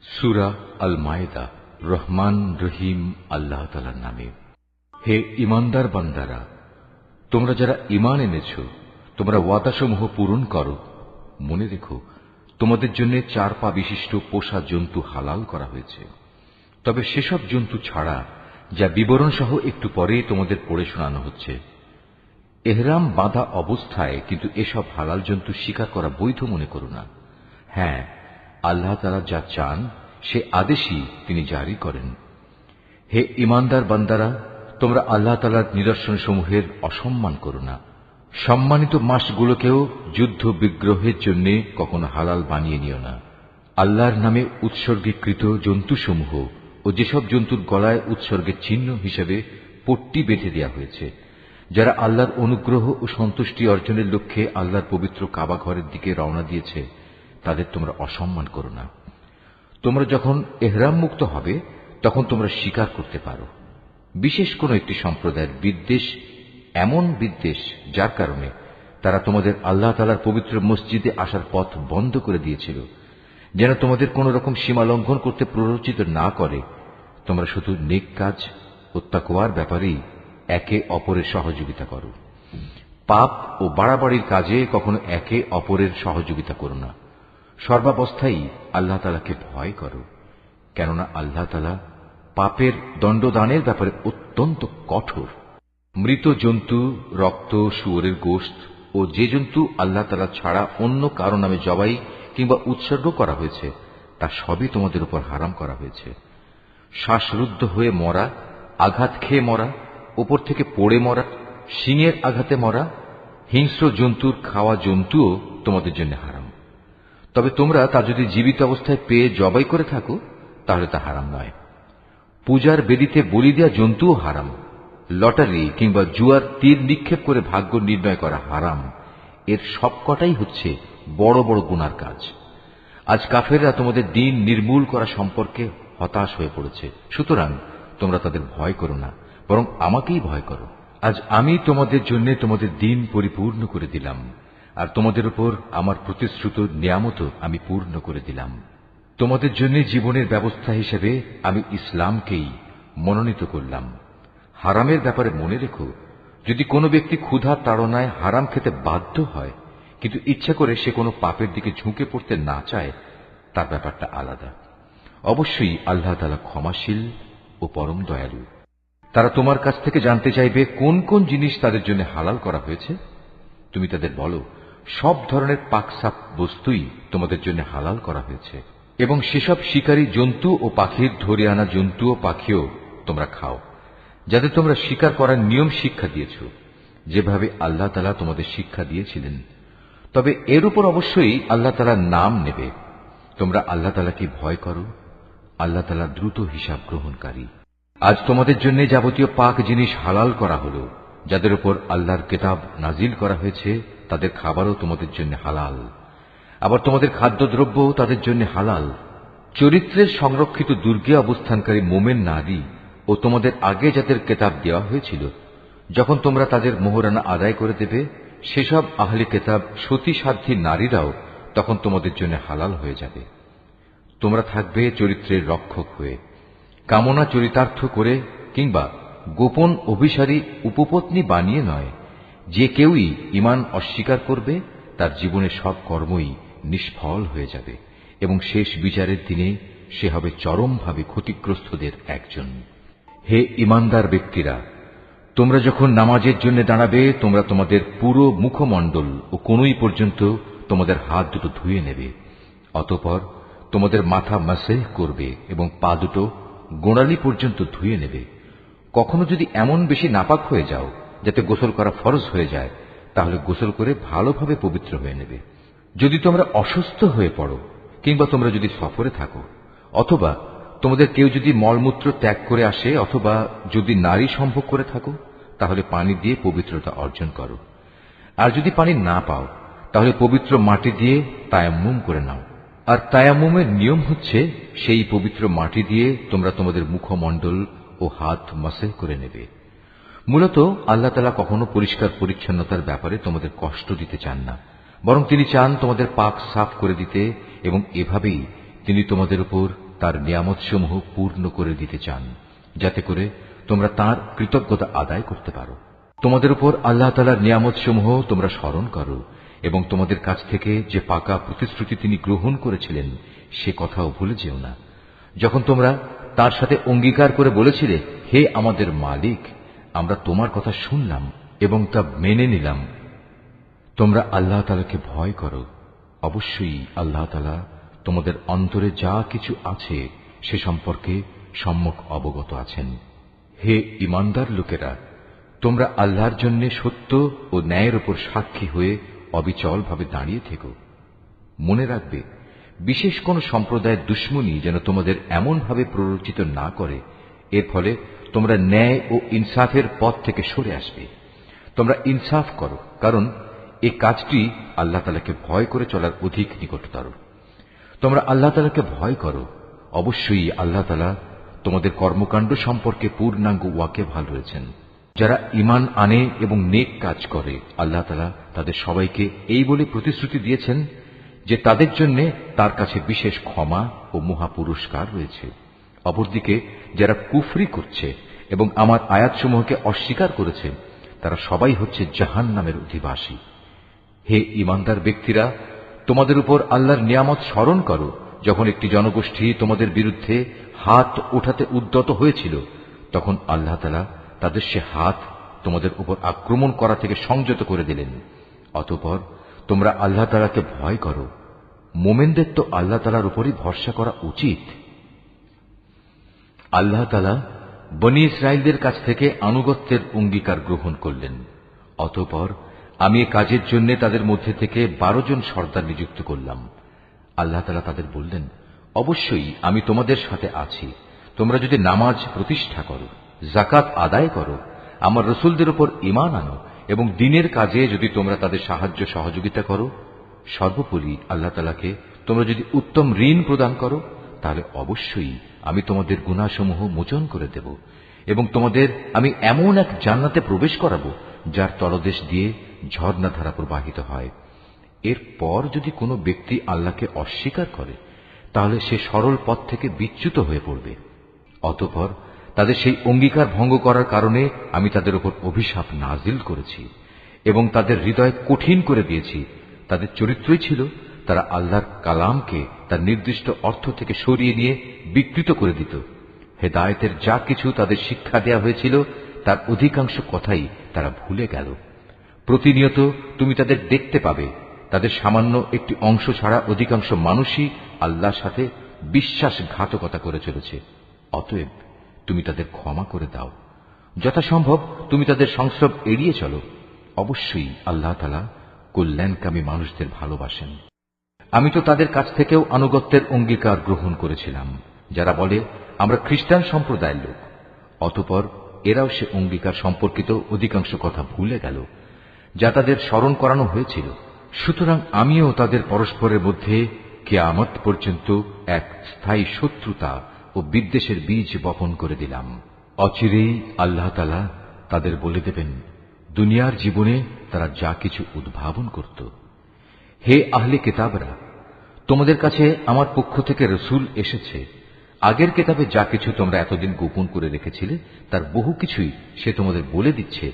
সূরা আল মায়েদা। রহমান রহিম আল্লাহ তাআলার নামে। হে ঈমানদার বান্দারা, তোমরা যারা ঈমান এনেছ, তোমরা ওয়াদাসমূহ পূরণ করো। মনে রেখো, তোমাদের জন্য 4 পা বিশিষ্ট পোষা জন্তু হালাল করা হয়েছে, তবে সেসব জন্তু ছাড়া যা বিবরণ সহ একটু পরে তোমাদের পড়ে শোনানো হচ্ছে। এহরাম বাঁধা অবস্থায় কিন্তু এসব হালাল জন্তু শিকার করা বৈধ মনে করো না। হ্যাঁ, আল্লাহ তাআলা যা চান সে আদেশই তিনি জারি করেন। হে ঈমানদার বান্দারা, তোমরা আল্লাহ তাআলার নিদর্শনসমূহের অসম্মান করো না। সম্মানিত মাসগুলোকেও যুদ্ধ বিগ্রহের জন্য কখনো হালাল বানিয়ে নিও না। আল্লাহর নামে উৎসর্গীকৃত জন্তুসমূহ ও যেসব জন্তুর গলায় উৎসর্গের চিহ্ন হিসেবে পট্টি বেঁধে দেওয়া হয়েছে, যারা আল্লাহর অনুগ্রহ ও সন্তুষ্টি অর্জনের লক্ষ্যে আল্লাহর পবিত্র কাবা ঘরের দিকে রওনা দিয়েছে, তাদের তোমরা অসম্মান করো না। তোমরা যখন এহরাম মুক্ত হবে তখন তোমরা শিকার করতে পারো। বিশেষ কোন একটি সম্প্রদায়ের বিদ্বেষ এমন বিদ্বেষ যার কারণে তারা তোমাদের আল্লাহ তাআলার পবিত্র মসজিদে আসার পথ বন্ধ করে দিয়েছিল, যেন তোমাদের কোন রকম সীমা লঙ্ঘন করতে প্ররোচিত না করে। তোমরা শুধু নেক কাজ ও তাকওয়ার ব্যাপারেই একে অপরের সহযোগিতা করো। পাপ ও বাড়াবাড়ির কাজে কখনো একে অপরের সহযোগিতা করো না। সর্বাবস্থায় আল্লাহ তাআলাকে ভয় করো, কেননা আল্লাহ তাআলা পাপের দণ্ডদানের ব্যাপারে অত্যন্ত কঠোর। মৃত জন্তু, রক্ত, শুয়োরের গোশত ও যে জন্তু আল্লাহ তাআলা ছাড়া অন্য কারো নামে জবাই কিংবা উৎসর্গ করা হয়েছে তা সবই তোমাদের উপর হারাম করা হয়েছে। শ্বাসরুদ্ধ হয়ে মরা, আঘাত খেয়ে মরা, উপর থেকে পড়ে মরা, শিঙের আঘাতে মরা, হিংস্র জন্তুর খাওয়া জন্তুও তোমাদের জন্য হারাম। তবে তোমরা তা যদি জীবিত অবস্থায় পেয়ে জবাই করে থাকো তাহলে তা হারাম নয়। পূজার বেদিতে বলি দেওয়া জন্তুও হারাম। লটারি কিংবা জুয়ার তীর নিক্ষেপ করে ভাগ্য নির্ণয় করা হারাম। এর সবকটাই হচ্ছে বড় বড় গুনার কাজ। আজ কাফেররা তোমাদের দিন নির্মূল করা সম্পর্কে হতাশ হয়ে পড়েছে, সুতরাং তোমরা তাদের ভয় করো না, বরং আমাকেই ভয় করো। আজ আমি তোমাদের জন্য তোমাদের দিন পরিপূর্ণ করে দিলাম, আর তোমাদের উপর আমার প্রতিশ্রুত নিয়ামতও আমি পূর্ণ করে দিলাম। তোমাদের জন্য জীবনের ব্যবস্থা হিসেবে আমি ইসলামকেই মনোনীত করলাম। হারামের ব্যাপারে মনে রেখো, যদি কোনো ব্যক্তি ক্ষুধার তাড়নায় হারাম খেতে বাধ্য হয় কিন্তু ইচ্ছা করে সে কোনো পাপের দিকে ঝুঁকে পড়তে না চায়, তার ব্যাপারটা আলাদা। অবশ্যই আল্লাহ তাআলা ক্ষমাশীল ও পরম দয়ালু। তারা তোমার কাছ থেকে জানতে চাইবে কোন কোন জিনিস তাদের জন্য হালাল করা হয়েছে। তুমি তাদের বলো, সব ধরনের পাকসাপ বস্তুই তোমাদের জন্য হালাল করা হয়েছে, এবং সেসব শিকারী জন্তু ও পাখির ধরে আনা জন্তু ও পাখিও তোমরা খাও, যাদের তোমরা শিকার করার নিয়ম শিক্ষা দিয়েছ, যেভাবে আল্লাহ তাআলা তোমাদের শিক্ষা দিয়েছিলেন। তবে এর উপর অবশ্যই আল্লাহ তাআলার নাম নেবে। তোমরা আল্লাহ তাআলাকে ভয় করো, আল্লাহ তাআলা দ্রুত হিসাব গ্রহণকারী। আজ তোমাদের জন্য যাবতীয় পাক জিনিস হালাল করা হলো। যাদের উপর আল্লাহর কিতাব নাজিল করা হয়েছে তাদের খাবারও তোমাদের জন্য হালাল, আবার তোমাদের খাদ্যদ্রব্যও তাদের জন্য হালাল। চরিত্রের সংরক্ষিত দুর্গে অবস্থানকারী মোমেন নারী ও তোমাদের আগে যাদের কিতাব দেওয়া হয়েছিল, যখন তোমরা তাদের মোহরানা আদায় করে দেবে, সেসব আহলে কিতাব সতী সাধ্বী নারীরাও তখন তোমাদের জন্য হালাল হয়ে যাবে। তোমরা থাকবে চরিত্রের রক্ষক হয়ে, কামনা চরিতার্থ করে কিংবা গোপন অভিসারী উপপত্নী বানিয়ে নয়। যে কেউই ঈমান অস্বীকার করবে তার জীবনের সব কর্মই নিষ্ফল হয়ে যাবে, এবং শেষ বিচারের দিনে সে হবে চরমভাবে ক্ষতিগ্রস্তদের একজন। হে ঈমানদার ব্যক্তিরা, তোমরা যখন নামাজের জন্য দাঁড়াবে, তোমরা তোমাদের পুরো মুখমণ্ডল ও কনুই পর্যন্ত তোমাদের হাত দুটো ধুয়ে নেবে। অতঃপর তোমাদের মাথা মাসেহ করবে এবং পা দুটো গোড়ালি পর্যন্ত ধুয়ে নেবে। কখনো যদি এমন বেশি নাপাক হয়ে যাও যাতে গোসল করা ফরজ হয়ে যায়, তাহলে গোসল করে ভালোভাবে পবিত্র হয়ে নেবে। যদি তোমরা অসুস্থ হয়ে পড়ো কিংবা তোমরা যদি সফরে থাকো, অথবা তোমাদের কেউ যদি মলমূত্র ত্যাগ করে আসে, অথবা যদি নারী সম্ভোগ করে থাকো, তাহলে পানি দিয়ে পবিত্রতা অর্জন করো। আর যদি পানি না পাও তাহলে পবিত্র মাটি দিয়ে তায়াম্মুম করে নাও। আর তায়াম্মুমের নিয়ম হচ্ছে সেই পবিত্র মাটি দিয়ে তোমরা তোমাদের মুখমণ্ডল ও হাত মাসেহ করে নেবে। মূলত আল্লাহ তাআলা কখনো পরিষ্কার পরিচ্ছন্নতার ব্যাপারে তোমাদের কষ্ট দিতে চান না, বরং তিনি চান তোমাদের পাক সাফ করে দিতে, এবং এভাবেই তিনি তোমাদের উপর তার নিয়ামতসমূহ পূর্ণ করে দিতে চান, যাতে করে তোমরা তার কৃতজ্ঞতা আদায় করতে পারো। তোমাদের উপর আল্লাহ তাআলার নিয়ামতসমূহ তোমরা স্মরণ করো এবং তোমাদের কাছ থেকে যে পাকা প্রতিশ্রুতি তিনি গ্রহণ করেছিলেন সে কথাও ভুলে যেও না। যখন তোমরা তার সাথে অঙ্গীকার করে বলেছিলে, হে আমাদের মালিক, আমরা তোমার কথা শুনলাম এবং তা মেনে নিলাম। তোমরা আল্লাহ তাআলাকে ভয় করো। অবশ্যই আল্লাহ তাআলা তোমাদের অন্তরে যা কিছু আছে সে সম্পর্কে সম্যক অবগত আছেন। হে ঈমানদার লোকেরা, তোমরা আল্লাহর জন্য সত্য ও ন্যায়ের উপর সাক্ষী হয়ে অবিচলভাবে দাঁড়িয়ে থেকো। মনে রাখবে, বিশেষ কোন সম্প্রদায়ের দুশমনী যেন তোমাদের এমনভাবে প্ররোচিত না করে এর ফলে তোমরা ন্যায় ও ইনসাফের পথ থেকে সরে আসবে। তোমরা ইনসাফ করো, কারণ এই কাজটি আল্লাহ তাআলাকে ভয় করে চলার অধিক নিকটতর। তোমরা আল্লাহ তাআলাকে ভয় করো। অবশ্যই আল্লাহ তাআলা তোমাদের কর্মকাণ্ড সম্পর্কে পূর্ণাঙ্গ ওয়াকিবহাল রয়েছেন। যারা ঈমান আনে এবং নেক কাজ করে, আল্লাহ তাআলা তাদের সবাইকে এই বলে প্রতিশ্রুতি দিয়েছেন যে তাদের জন্য তার কাছে বিশেষ ক্ষমা ও মহা পুরস্কার রয়েছে। অপরদিকে যারা কুফরি করছে এবং আমার আয়াতসমূহকে অস্বীকার করেছে, তারা সবাই হচ্ছে জাহান্নামের অধিবাসী। হে ঈমানদার ব্যক্তিরা, তোমাদের উপর আল্লাহর নিয়ামত স্মরণ করো, যখন একটি জনগোষ্ঠী তোমাদের বিরুদ্ধে হাত ওঠাতে উদ্যত হয়েছিল, তখন আল্লাহ তাআলা তাদের সে হাত তোমাদের উপর আক্রমণ করা থেকে সংযত করে দিলেন। অতঃপর তোমরা আল্লাহ তাআলাকে ভয় করো। মোমেনদের তো আল্লাহ তাআলার উপরই ভরসা করা উচিত। আল্লাহ তাআলা বনী ইসরাইলদের কাছ থেকে আনুগত্যের অঙ্গীকার গ্রহণ করলেন। অতঃপর আমি এ কাজের জন্য তাদের মধ্যে থেকে 12 জন সর্দার নিযুক্ত করলাম। আল্লাহ তাআলা তাদের বললেন, অবশ্যই আমি তোমাদের সাথে আছি। তোমরা যদি নামাজ প্রতিষ্ঠা করো, যাকাত আদায় করো, আমার রাসূলদের উপর ঈমান আনো এবং দ্বীনের কাজে যদি তোমরা তাদের সাহায্য সহযোগিতা করো, সর্বোপরি আল্লাহ তাআলাকে তোমরা যদি উত্তম ঋণ প্রদান করো, তাহলে অবশ্যই আমি তোমাদের গুনাহসমূহ মোচন করে দেব এবং তোমাদের আমি এমন এক জান্নাতে প্রবেশ করাবো যার তলদেশ দিয়ে ঝর্ণাধারা প্রবাহিত হয়। এরপর যদি কোনো ব্যক্তি আল্লাহকে অস্বীকার করে, তাহলে সে সরল পথ থেকে বিচ্যুত হয়ে পড়বে। অতঃপর তাদের সেই অঙ্গীকার ভঙ্গ করার কারণে আমি তাদের উপর অভিশাপ নাজিল করেছি এবং তাদের হৃদয় কঠিন করে দিয়েছি। তাদের চরিত্রই ছিল তারা আল্লাহর কালামকে তার নির্দিষ্ট অর্থ থেকে সরিয়ে নিয়ে বিকৃত করে দিত। হেদায়েতের যা কিছু তাদের শিক্ষা দেয়া হয়েছিল তার অধিকাংশ কথাই তারা ভুলে গেল। প্রতিনিয়ত তুমি তাদের দেখতে পাবে, তাদের সামান্য একটি অংশ ছাড়া অধিকাংশ মানুষই আল্লাহর সাথে বিশ্বাসঘাতকতা করে চলেছে। অতএব তুমি তাদের ক্ষমা করে দাও। যথাসম্ভব তুমি তাদের সংস্রব এড়িয়ে চলো। অবশ্যই আল্লাহ তাআলা কল্যাণকামী মানুষদের ভালোবাসেন। আমি তো তাদের কাছ থেকেও আনুগত্যের অঙ্গীকার গ্রহণ করেছিলাম, যারা বলে আমরা খ্রিস্টান সম্প্রদায়ের লোক। অতঃপর এরাও সে অঙ্গীকার সম্পর্কিত অধিকাংশ কথা ভুলে গেল, যা তাদের স্মরণ করানো হয়েছিল। সুতরাং আমিও তাদের পরস্পরের মধ্যে কিয়ামত পর্যন্ত এক স্থায়ী শত্রুতা ও বিদ্বেষের বীজ বপন করে দিলাম। অচিরেই আল্লাহ তাআলা তাদের বলে দেবেন দুনিয়ার জীবনে তারা যা কিছু উদ্ভাবন করত। হে আহলে কিতাবরা, তোমাদের কাছে আমার পক্ষ থেকে রাসূল এসেছে। আগের কিতাবে যা কিছু তোমরা এতদিন গোপন করে রেখেছিলে তার বহু কিছুই সে তোমাদের বলে দিচ্ছে,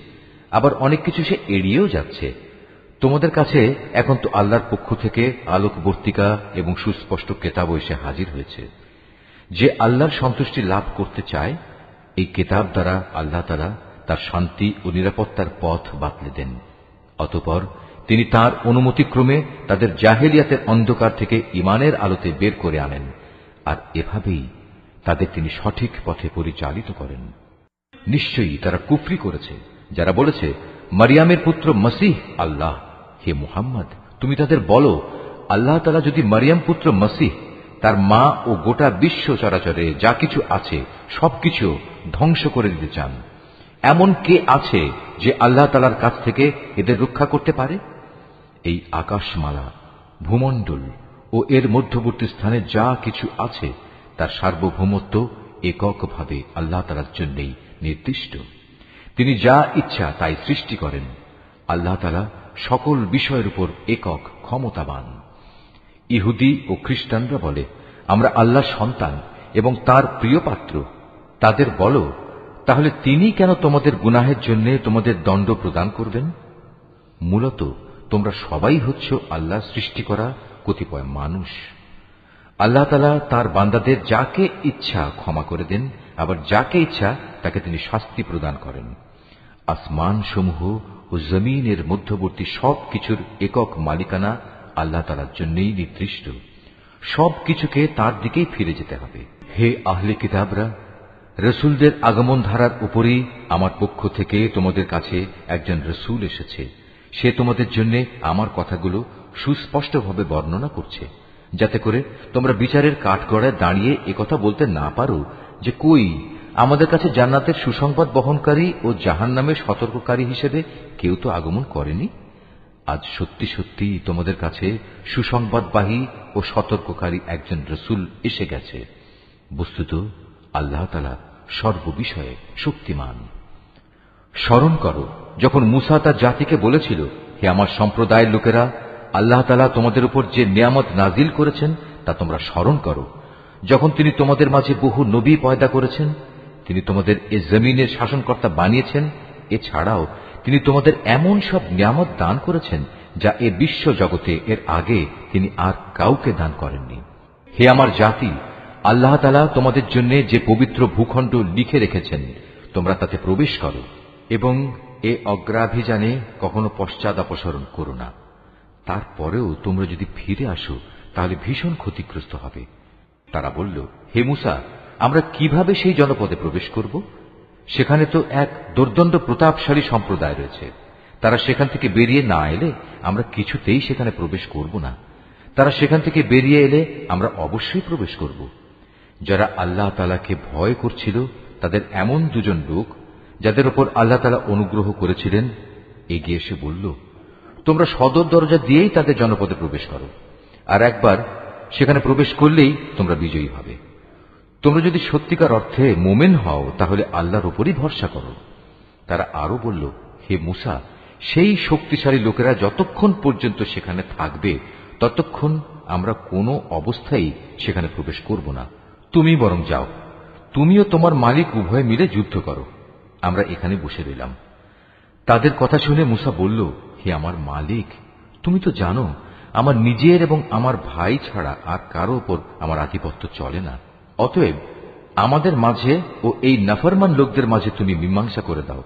আবার অনেক কিছু সে এড়িয়েও যাচ্ছে। তোমাদের কাছে এখন তো আল্লাহর পক্ষ থেকে আলোকবর্তিকা এবং সুস্পষ্ট কিতাব এসে হাজির হয়েছে। যে আল্লাহর সন্তুষ্টি লাভ করতে চায়, এই কিতাব দ্বারা আল্লাহ তাআলা তার শান্তি ও নিরাপত্তার পথ বাতলে দেন। অতঃপর তিনি তার অনুমতিক্রমে তাদের জাহেলিয়াতের অন্ধকার থেকে ঈমানের আলোতে বের করে আনেন, আর এভাবেই তাদের তিনি সঠিক পথে পরিচালিত করেন। নিশ্চয়ই তারা কুফরি করেছে যারা বলেছে মারিয়ামের পুত্র মসীহ আল্লাহ। হে মুহাম্মদ, তুমি তাদের বলো, আল্লাহ তাআলা যদি মারিয়াম পুত্র মসীহ, তার মা ও গোটা বিশ্ব চরাচরে যা কিছু আছে সবকিছু ধ্বংস করে দিতে চান, এমন কে আছে যে আল্লাহ তাআলার কাছ থেকে এদের রক্ষা করতে পারে? এই আকাশমালা, ভূমণ্ডল ও এর মধ্যবর্তী স্থানে যা কিছু আছে তার সার্বভৌমত্ব এককভাবে আল্লাহ তাআলার জন্যই নির্দিষ্ট। তিনি যা ইচ্ছা তাই সৃষ্টি করেন। আল্লাহ তাআলা সকল বিষয়ের উপর একক ক্ষমতাবান। ইহুদি ও খ্রিস্টানরা বলে আমরা আল্লাহর সন্তান এবং তার প্রিয় পাত্র, তাদের বলো, তাহলে তিনি কেন তোমাদের গুনাহের জন্য তোমাদের দণ্ড প্রদান করবেন? মূলত তোমরা সবাই হচ্ছ আল্লাহ সৃষ্টি করা কতিপয় মানুষ। আল্লাহ তাআলা তার বান্দাদের যাকে ইচ্ছা ক্ষমা করে দেন, আবার যাকে ইচ্ছা তাকে তিনি শাস্তি প্রদান করেন। আসমান সমূহ ও জমিনের মধ্যবর্তী সবকিছুর একক মালিকানা আল্লাহ তাআলার জন্যই নির্দিষ্ট। সবকিছুকে তার দিকেই ফিরে যেতে হবে। হে আহলে কিতাবরা, রসুলদের আগমন ধারার উপরেই আমার পক্ষ থেকে তোমাদের কাছে একজন রসুল এসেছে। সে তোমাদের জন্য আমার কথাগুলো সুস্পষ্টভাবে বর্ণনা করছে, যাতে করে তোমরা বিচারের কাঠগড়ায় দাঁড়িয়ে একথা বলতে না পারো যে কই আমাদের কাছে জান্নাতের সুসংবাদ বহনকারী ও জাহান্নামের সতর্ককারী হিসেবে কেউ তো আগমন করেনি। আজ সত্যি সত্যি তোমাদের কাছে সুসংবাদবাহী ও সতর্ককারী একজন রসুল এসে গেছে। বস্তুত আল্লাহ তাআলা সর্ববিষয়ে শক্তিমান। স্মরণ করো যখন মূসা তার জাতিকে বলেছিল, হে আমার সম্প্রদায়ের লোকেরা, আল্লাহ তাআলা তোমাদের উপর যে নিয়ামত নাজিল করেছেন তা তোমরা স্মরণ করো। যখন তিনি তোমাদের মাঝে বহু নবী পয়দা করেছেন, তিনি তোমাদের এ জমিনের শাসনকর্তা বানিয়েছেন, এছাড়াও তিনি তোমাদের এমন সব নিয়ামত দান করেছেন যা এ বিশ্ব জগতে এর আগে তিনি আর কাউকে দান করেননি। হে আমার জাতি, আল্লাহ তাআলা তোমাদের জন্য যে পবিত্র ভূখণ্ড লিখে রেখেছেন, তোমরা তাতে প্রবেশ করো এবং এ অগ্রাভিযানে কখনো পশ্চাৎ অপসরণ করো না। তারপরেও তোমরা যদি ফিরে আসো তাহলে ভীষণ ক্ষতিগ্রস্ত হবে। তারা বলল, হে মূসা, আমরা কিভাবে সেই জনপদে প্রবেশ করব? সেখানে তো এক দুর্দণ্ড প্রতাপশালী সম্প্রদায় রয়েছে। তারা সেখান থেকে বেরিয়ে না এলে আমরা কিছুতেই সেখানে প্রবেশ করব না। তারা সেখান থেকে বেরিয়ে এলে আমরা অবশ্যই প্রবেশ করব। যারা আল্লাহ তাআলাকে ভয় করছিল তাদের এমন দুজন লোক, যাদের উপর আল্লাহ তাআলা অনুগ্রহ করেছিলেন, এগিয়ে এসে বলল, তোমরা সদর দরজা দিয়েই তাদের জনপদে প্রবেশ করো, আর একবার সেখানে প্রবেশ করলেই তোমরা বিজয়ী হবে। তোমরা যদি সত্যিকার অর্থে মোমেন হও তাহলে আল্লাহর উপরই ভরসা করো। তারা আরো বলল, হে মূসা, সেই শক্তিশালী লোকেরা যতক্ষণ পর্যন্ত সেখানে থাকবে ততক্ষণ আমরা কোনো অবস্থায় সেখানে প্রবেশ করব না। তুমি বরং যাও, তুমিও তোমার মালিক উভয় মিলে যুদ্ধ করো, আমরা এখানে বসে রইলাম। তাদের কথা শুনে মূসা বলল, হে আমার মালিক, তুমি তো জানো আমার নিজের এবং আমার ভাই ছাড়া আর কারো ওপর আমার আধিপত্য চলে না। অতএব আমাদের মাঝে ও এই নাফরমান লোকদের মাঝে তুমি মীমাংসা করে দাও।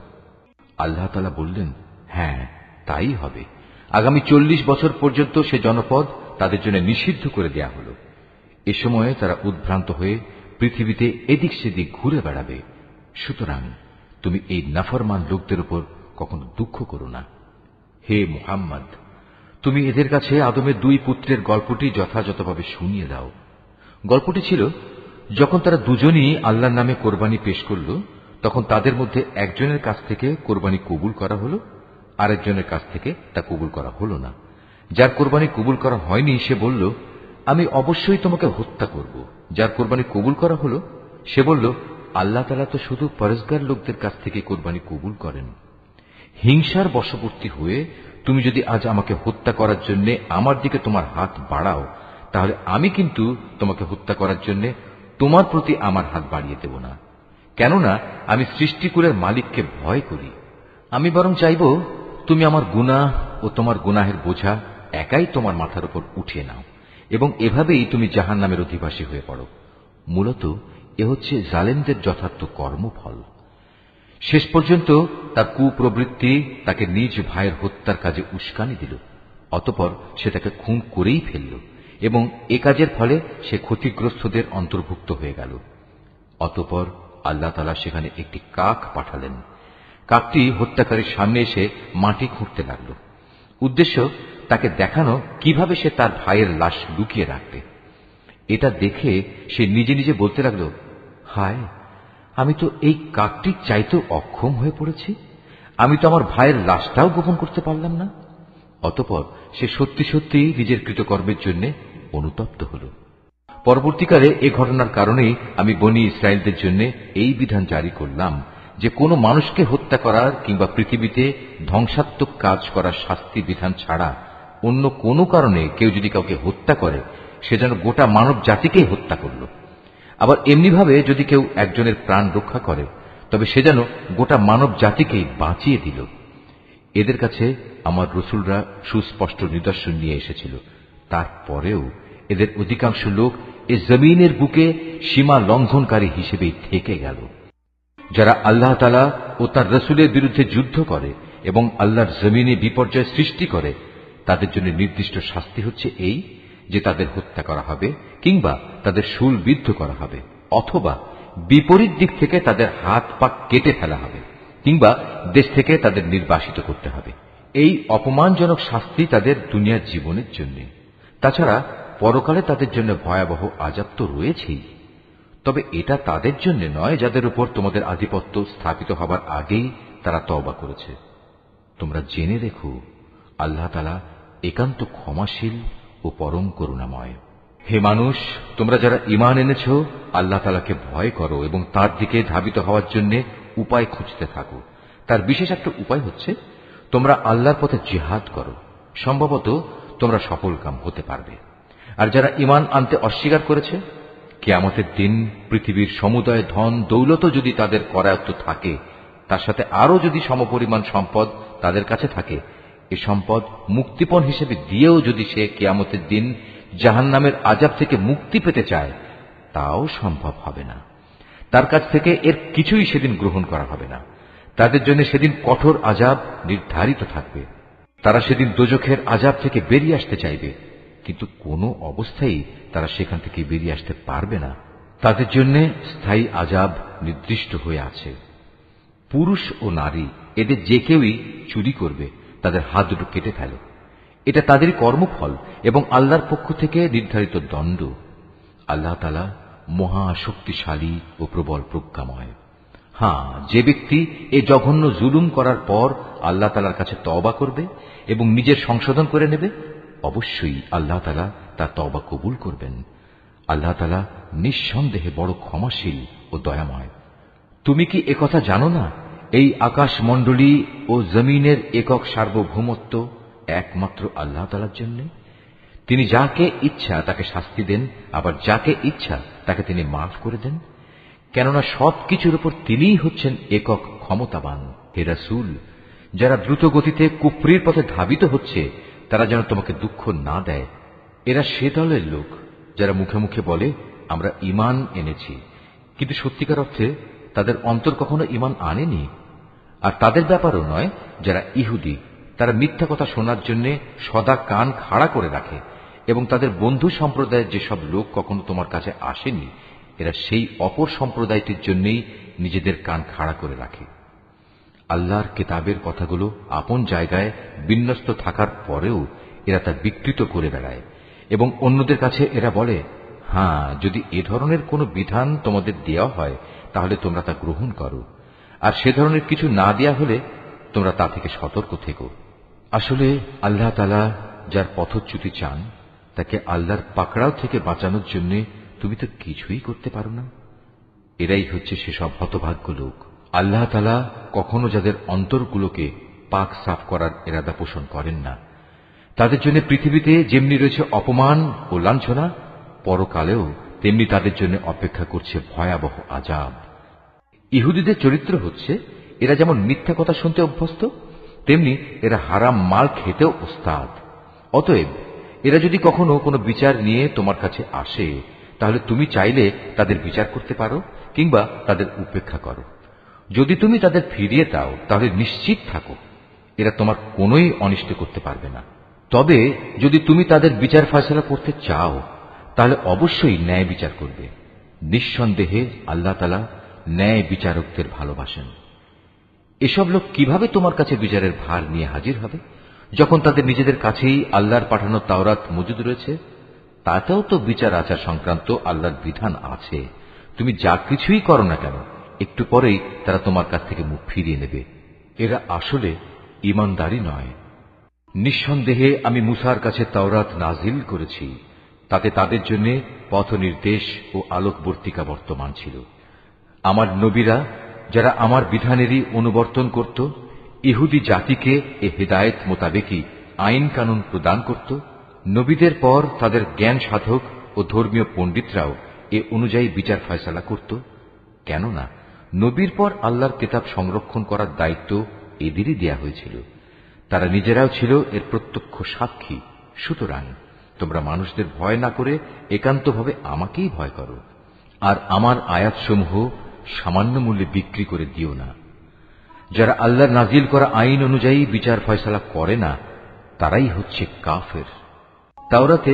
আল্লাহ তাআলা বললেন, হ্যাঁ, তাই হবে। আগামী 40 বছর পর্যন্ত সে জনপদ তাদের জন্য নিষিদ্ধ করে দেয়া হল। এ সময়ে তারা উদ্ভ্রান্ত হয়ে পৃথিবীতে এদিক সেদিক ঘুরে বেড়াবে। সুতরাং তুমি এই নাফরমান লোকদের উপর কখনো দুঃখ করো না। হে মুহাম্মদ, তুমি এদের কাছে আদমের 2 পুত্রের গল্পটি যথাযথভাবে শুনিয়ে দাও। গল্পটি ছিল, যখন তারা দুজনই আল্লাহর নামে কোরবানি পেশ করল, তখন তাদের মধ্যে একজনের কাছ থেকে কোরবানি কবুল করা হল, আরেকজনের কাছ থেকে তা কবুল করা হল না। যার কোরবানি কবুল করা হয়নি সে বলল, আমি অবশ্যই তোমাকে হত্যা করব। যার কোরবানি কবুল করা হল সে বলল, আল্লাহ তাআলা তো শুধু পরেজগার লোকদের কাছ থেকে কোরবানি কবুল করেন। হিংসার বশবর্তী হয়ে তুমি যদি আজ আমাকে হত্যা করার জন্য আমার দিকে তোমার হাত বাড়াও, তাহলে আমি কিন্তু তোমাকে হত্যা করার জন্য তোমার প্রতি আমার হাত বাড়িয়ে দেব না। কেননা আমি সৃষ্টিকুলের মালিককে ভয় করি। আমি বরং চাইব তুমি আমার গুনাহ ও তোমার গুনাহের বোঝা একাই তোমার মাথার উপর উঠিয়ে নাও এবং এভাবেই তুমি জাহান্নামের অধিবাসী হয়ে পড়ো। মূলত এ হচ্ছে জালেমদের যথার্থ কর্মফল। শেষ পর্যন্ত তার কুপ্রবৃত্তি তাকে নিজ ভাইয়ের হত্যার কাজে উস্কানি দিল। অতঃপর সে তাকে খুন করেই ফেলল এবং এ কাজের ফলে সে ক্ষতিগ্রস্তদের অন্তর্ভুক্ত হয়ে গেল। অতঃপর আল্লাহ তাআলা সেখানে একটি কাক পাঠালেন। কাকটি হত্যাকারীর সামনে এসে মাটি খুঁড়তে লাগল। উদ্দেশ্য তাকে দেখানো কিভাবে সে তার ভাইয়ের লাশ লুকিয়ে রাখবে। এটা দেখে সে নিজে নিজে বলতে লাগল, হায়, আমি তো এই কাকটির চাইতেও অক্ষম হয়ে পড়েছি। আমি তো আমার ভাইয়ের লাশটাও গোপন করতে পারলাম না। অতঃপর সে সত্যি সত্যি নিজের কৃতকর্মের জন্য অনুতপ্ত হল। পরবর্তীকালে এ ঘটনার কারণেই আমি বনী ইসরায়েলদের জন্য এই বিধান জারি করলাম যে কোনো মানুষকে হত্যা করার কিংবা পৃথিবীতে ধ্বংসাত্মক কাজ করার শাস্তি বিধান ছাড়া অন্য কোনো কারণে কেউ যদি কাউকে হত্যা করে, সে যেন গোটা মানব জাতিকেই হত্যা করল। আবার এমনিভাবে যদি কেউ একজনের প্রাণ রক্ষা করে তবে সে যেন গোটা মানব জাতিকেই বাঁচিয়ে দিল। এদের কাছে আমার রসুলরা সুস্পষ্ট নিদর্শন নিয়ে এসেছিল, তারপরেও এদের অধিকাংশ লোক এ জমিনের বুকে সীমা লঙ্ঘনকারী হিসেবেই থেকে গেল। যারা আল্লাহ তাআলা ও তার রসুলের বিরুদ্ধে যুদ্ধ করে এবং আল্লাহর জমিনে বিপর্যয় সৃষ্টি করে, তাদের জন্য নির্দিষ্ট শাস্তি হচ্ছে এই যে তাদের হত্যা করা হবে কিংবা তাদের শূলবিদ্ধ করা হবে, অথবা বিপরীত দিক থেকে তাদের হাত পা কেটে ফেলা হবে কিংবা দেশ থেকে তাদের নির্বাসিত করতে হবে। এই অপমানজনক শাস্তি তাদের দুনিয়ার জীবনের জন্য। তাছাড়া পরকালে তাদের জন্য ভয়াবহ আযাব তো রয়েছেই। তবে এটা তাদের জন্য নয় যাদের উপর তোমাদের আধিপত্য স্থাপিত হবার আগেই তারা তওবা করেছে। তোমরা জেনে রেখো, আল্লাহ তাআলা একান্ত ক্ষমাশীল ও পরম করুণাময়। হে মানুষ, তোমরা যারা ঈমান এনেছ, আল্লাহ তাআলাকে ভয় করো এবং তার দিকে ধাবিত হওয়ার জন্য উপায় খুঁজতে থাকো। তার বিশেষ একটা উপায় হচ্ছে তোমরা আল্লাহর পথে জিহাদ করো, সম্ভবত তোমরা সফলকাম হতে পারবে। আর যারা ঈমান আনতে অস্বীকার করেছে, কিয়ামতের দিন পৃথিবীর সমুদয় ধন দৌলত যদি তাদের করায়ত্ত থাকে, তার সাথে আরো যদি সমপরিমাণ সম্পদ তাদের কাছে থাকে, এ সম্পদ মুক্তিপণ হিসেবে দিয়েও যদি সে কিয়ামতের দিন জাহান্নামের আযাব থেকে মুক্তি পেতে চায়, তাও সম্ভব হবে না। তার কাছ থেকে এর কিছুই সেদিন গ্রহণ করা হবে না। তাদের জন্য সেদিন কঠোর আযাব নির্ধারিত থাকবে। তারা সেদিন দোজখের আযাব থেকে বেরিয়ে আসতে চাইবে, কিন্তু কোনো অবস্থায় তারা সেখান থেকে বেরিয়ে আসতে পারবে না। তাদের জন্য স্থায়ী আযাব নির্দিষ্ট হয়ে আছে। পুরুষ ও নারী এদের যে কেউই চুরি করবে, তাদের হাত দুটো কেটে ফেলে। এটা তাদেরই কর্মফল এবং আল্লাহর পক্ষ থেকে নির্ধারিত দণ্ড। আল্লাহ তাআলা মহা শক্তিশালী ও প্রবল প্রজ্ঞাময়। হ্যাঁ, যে ব্যক্তি এ জঘন্য জুলুম করার পর আল্লাহ তাআলার কাছে তওবা করবে এবং নিজের সংশোধন করে নেবে, অবশ্যই আল্লাহ তাআলা তার তওবা কবুল করবেন। আল্লাহ তাআলা নিঃসন্দেহে বড় ক্ষমাশীল ও দয়াময়। তুমি কি একথা জানো না, এই আকাশমণ্ডলী ও জমিনের একক সার্বভৌমত্ব একমাত্র আল্লাহ তাআলার জন্য? তিনি যাকে ইচ্ছা তাকে শাস্তি দেন, আবার যাকে ইচ্ছা তাকে তিনি মাফ করে দেন। কেননা সবকিছুর উপর তিনিই হচ্ছেন একক ক্ষমতাবান। হে রাসূল, যারা দ্রুত গতিতে কুফরির পথে ধাবিত হচ্ছে, তারা যেন তোমাকে দুঃখ না দেয়। এরা সে দলের লোক যারা মুখে মুখে বলে আমরা ঈমান এনেছি, কিন্তু সত্যিকার অর্থে তাদের অন্তর কখনো ঈমান আনেনি। আর তাদের ব্যাপারও নয় যারা ইহুদি, তারা মিথ্যা কথা শোনার জন্য সদা কান খাড়া করে রাখে এবং তাদের বন্ধু সম্প্রদায়ের যেসব লোক কখনো তোমার কাছে আসেনি, এরা সেই অপর সম্প্রদায়টির জন্যই নিজেদের কান খাড়া করে রাখে। আল্লাহর কিতাবের কথাগুলো আপন জায়গায় বিন্যস্ত থাকার পরেও এরা তা বিকৃত করে বেড়ায় এবং অন্যদের কাছে এরা বলে, হ্যাঁ, যদি এ ধরনের কোনো বিধান তোমাদের দেওয়া হয় তাহলে তোমরা তা গ্রহণ করো, আর সে ধরনের কিছু না দেয়া হলে তোমরা তা থেকে সতর্ক থেকো। আসলে আল্লাহ তাআলা যার পথচ্যুতি চান, তাকে আল্লাহর পাকড়াও থেকে বাঁচানোর জন্য তুমি তো কিছুই করতে পারো না। এরাই হচ্ছে সেসব হতভাগ্য লোক। আল্লাহ তাআলা কখনো যাদের অন্তরগুলোকে পাক সাফ করার ইরাদা পোষণ করেন না, তাদের জন্য পৃথিবীতে যেমনি রয়েছে অপমান ও লাঞ্ছনা, পরকালেও তেমনি তাদের জন্য অপেক্ষা করছে ভয়াবহ আযাব। ইহুদিদের চরিত্র হচ্ছে, এরা যেমন মিথ্যা কথা শুনতে অভ্যস্ত, তেমনি এরা হারাম মাল খেতেও ওস্তাদ। অতএব এরা যদি কখনো কোনো বিচার নিয়ে তোমার কাছে আসে, তাহলে তুমি চাইলে তাদের বিচার করতে পারো কিংবা তাদের উপেক্ষা করো। যদি তুমি তাদের ফিরিয়ে দাও, তাহলে নিশ্চিত থাকো এরা তোমার কোনোই অনিষ্ট করতে পারবে না। তবে যদি তুমি তাদের বিচার ফয়সালা করতে চাও, তাহলে অবশ্যই ন্যায় বিচার করবে। নিঃসন্দেহে আল্লাহ তাআলা ন্যায় বিচারকদের ভালোবাসেন। এসব লোক কিভাবে তোমার কাছে বিচারের ভার নিয়ে হাজির হবে, যখন তাদের নিজেদের কাছেই আল্লাহর পাঠানো তাওরাত মজুদ রয়েছে? তাতেও তো বিচার আচার সংক্রান্ত আল্লাহর বিধান আছে। তুমি যা কিছুই করো না কেন, একটু পরেই তারা তোমার কাছ থেকে মুখ ফিরিয়ে নেবে। এরা আসলে ঈমানদারই নয়। নিঃসন্দেহে আমি মুসার কাছে তাওরাত নাজিল করেছি, তাতে তাদের জন্য পথ নির্দেশ ও আলোকবর্তিকা বর্তমান ছিল। আমার নবীরা যারা আমার বিধানেরই অনুবর্তন করত, ইহুদি জাতিকে এ হিদায়েত মোতাবেকই আইন কানুন প্রদান করত। নবীদের পর তাদের জ্ঞান সাধক ও ধর্মীয় পণ্ডিতরাও এ অনুযায়ী বিচার ফয়সালা করত। কেননা নবীর পর আল্লাহর কিতাব সংরক্ষণ করার দায়িত্ব এদেরই দেয়া হয়েছিল। তারা নিজেরাও ছিল এর প্রত্যক্ষ সাক্ষী। সুতরাং তোমরা মানুষদের ভয় না করে একান্তভাবে আমাকেই ভয় করো, আর আমার আয়াতসমূহ সামান্য মূল্যে বিক্রি করে দিও না। যারা আল্লাহর নাজিল করা আইন অনুযায়ী বিচার ফয়সালা করে না, তারাই হচ্ছে কাফের। তাওরাতে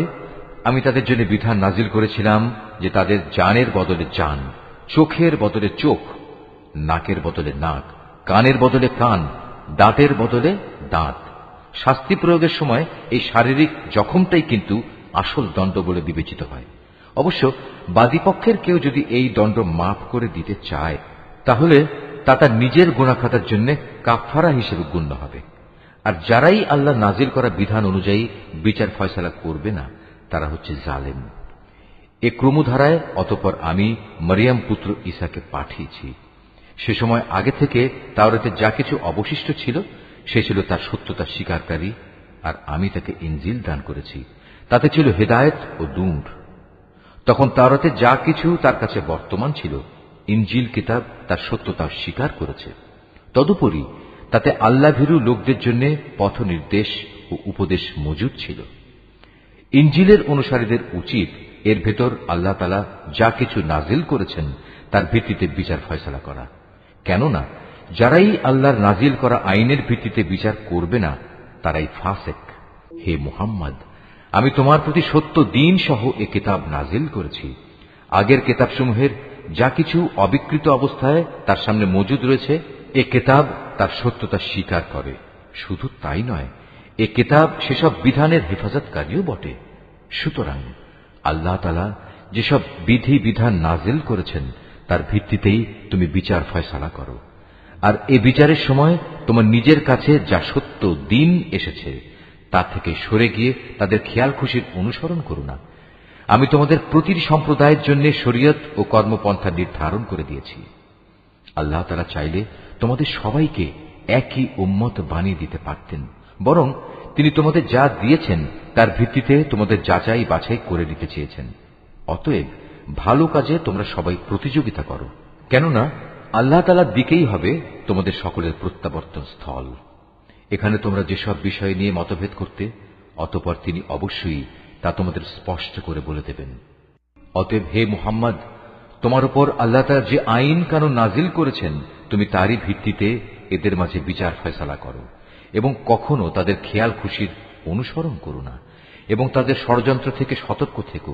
আমি তাদের জন্য বিধান নাজিল করেছিলাম যে তাদের জানের বদলে জান, চোখের বদলে চোখ, নাকের বদলে নাক, কানের বদলে কান, দাঁতের বদলে দাঁত। শাস্তি প্রয়োগের সময় এই শারীরিক জখমটাই কিন্তু আসল দণ্ড বলে বিবেচিত হয়। অবশ্য বাদীপক্ষের কেউ যদি এই দণ্ড মাফ করে দিতে চায়, তাহলে তা তার নিজের গুনাহ খাতার জন্য কাফারা হিসেবে গণ্য হবে। আর যারাই আল্লাহ নাজিল করা বিধান অনুযায়ী বিচার ফয়সালা করবে না, তারা হচ্ছে জালেম। এ ক্রমধারায় অতঃপর আমি মরিয়ম পুত্র ঈসাকে পাঠিয়েছি। সে সময় আগে থেকে তাওরাতে যা কিছু অবশিষ্ট ছিল সে ছিল তার সত্যতা স্বীকারকারী, আর আমি তাকে ইনজিল দান করেছি, তাতে ছিল হেদায়েত ও নূর। তখন তাওরাতে যা কিছু তার কাছে বর্তমান ছিল, ইনজিল কিতাব তার সত্যতা স্বীকার করেছে। তদুপরি তাতে আল্লাহভীরু লোকদের জন্য পথ নির্দেশ ও উপদেশ মজুদ ছিল। ইনজিলের অনুসারীদের উচিত এর ভেতর আল্লাহ তাআলা যা কিছু নাজিল করেছেন তার ভিত্তিতে বিচার ফয়সালা করা। কেননা যারাই আল্লাহর নাজিল করা আইনের ভিত্তিতে বিচার করবে না, তারাই ফাসেক। হে মুহাম্মদ, আমি তোমার প্রতি সত্য দিন সহ এ কিতাব নাজিল করেছি। আগের কিতাবসমূহের যা কিছু অবিকৃত অবস্থায় তার সামনে মজুদ রয়েছে, এ কিতাব তার সত্যতা স্বীকার করে। শুধু তাই নয়, এ কিতাব সেসব বিধানের হেফাজতকারীও বটে। সুতরাং আল্লাহ তাআলা যেসব বিধি বিধান নাজিল করেছেন তার ভিত্তিতেই তুমি বিচার ফয়সালা করো। আর এ বিচারের সময় তোমার নিজের কাছে যা সত্য দিন এসেছে তা থেকে সরে গিয়ে তাদের খেয়াল খুশির অনুসরণ করো না। আমি তোমাদের প্রতিটি সম্প্রদায়ের জন্য শরীয়ত ও কর্মপন্থা নির্ধারণ করে দিয়েছি। আল্লাহ তাআলা চাইলে তোমাদের সবাইকে একই উম্মত বানিয়ে দিতে পারতেন, বরং তিনি তোমাদের যা দিয়েছেন তার ভিত্তিতে তোমাদের যাচাই বাছাই করে নিতে চেয়েছেন। অতএব ভালো কাজে তোমরা সবাই প্রতিযোগিতা করো, কেননা আল্লাহ তাআলার দিকেই হবে তোমাদের সকলের প্রত্যাবর্তন স্থল। এখানে তোমরা যেসব বিষয় নিয়ে মতভেদ করতে, অতঃপর তিনি অবশ্যই তা তোমাদের স্পষ্ট করে বলে দেবেন। অতএব হে মুহাম্মদ, তোমার উপর আল্লাহ তাআলা যে আইন কানুন নাজিল করেছেন তুমি তারই ভিত্তিতে এদের মাঝে বিচার ফয়সালা করো, এবং কখনো তাদের খেয়াল খুশির অনুসরণ করো না, এবং তাদের ষড়যন্ত্র থেকে সতর্ক থেকো।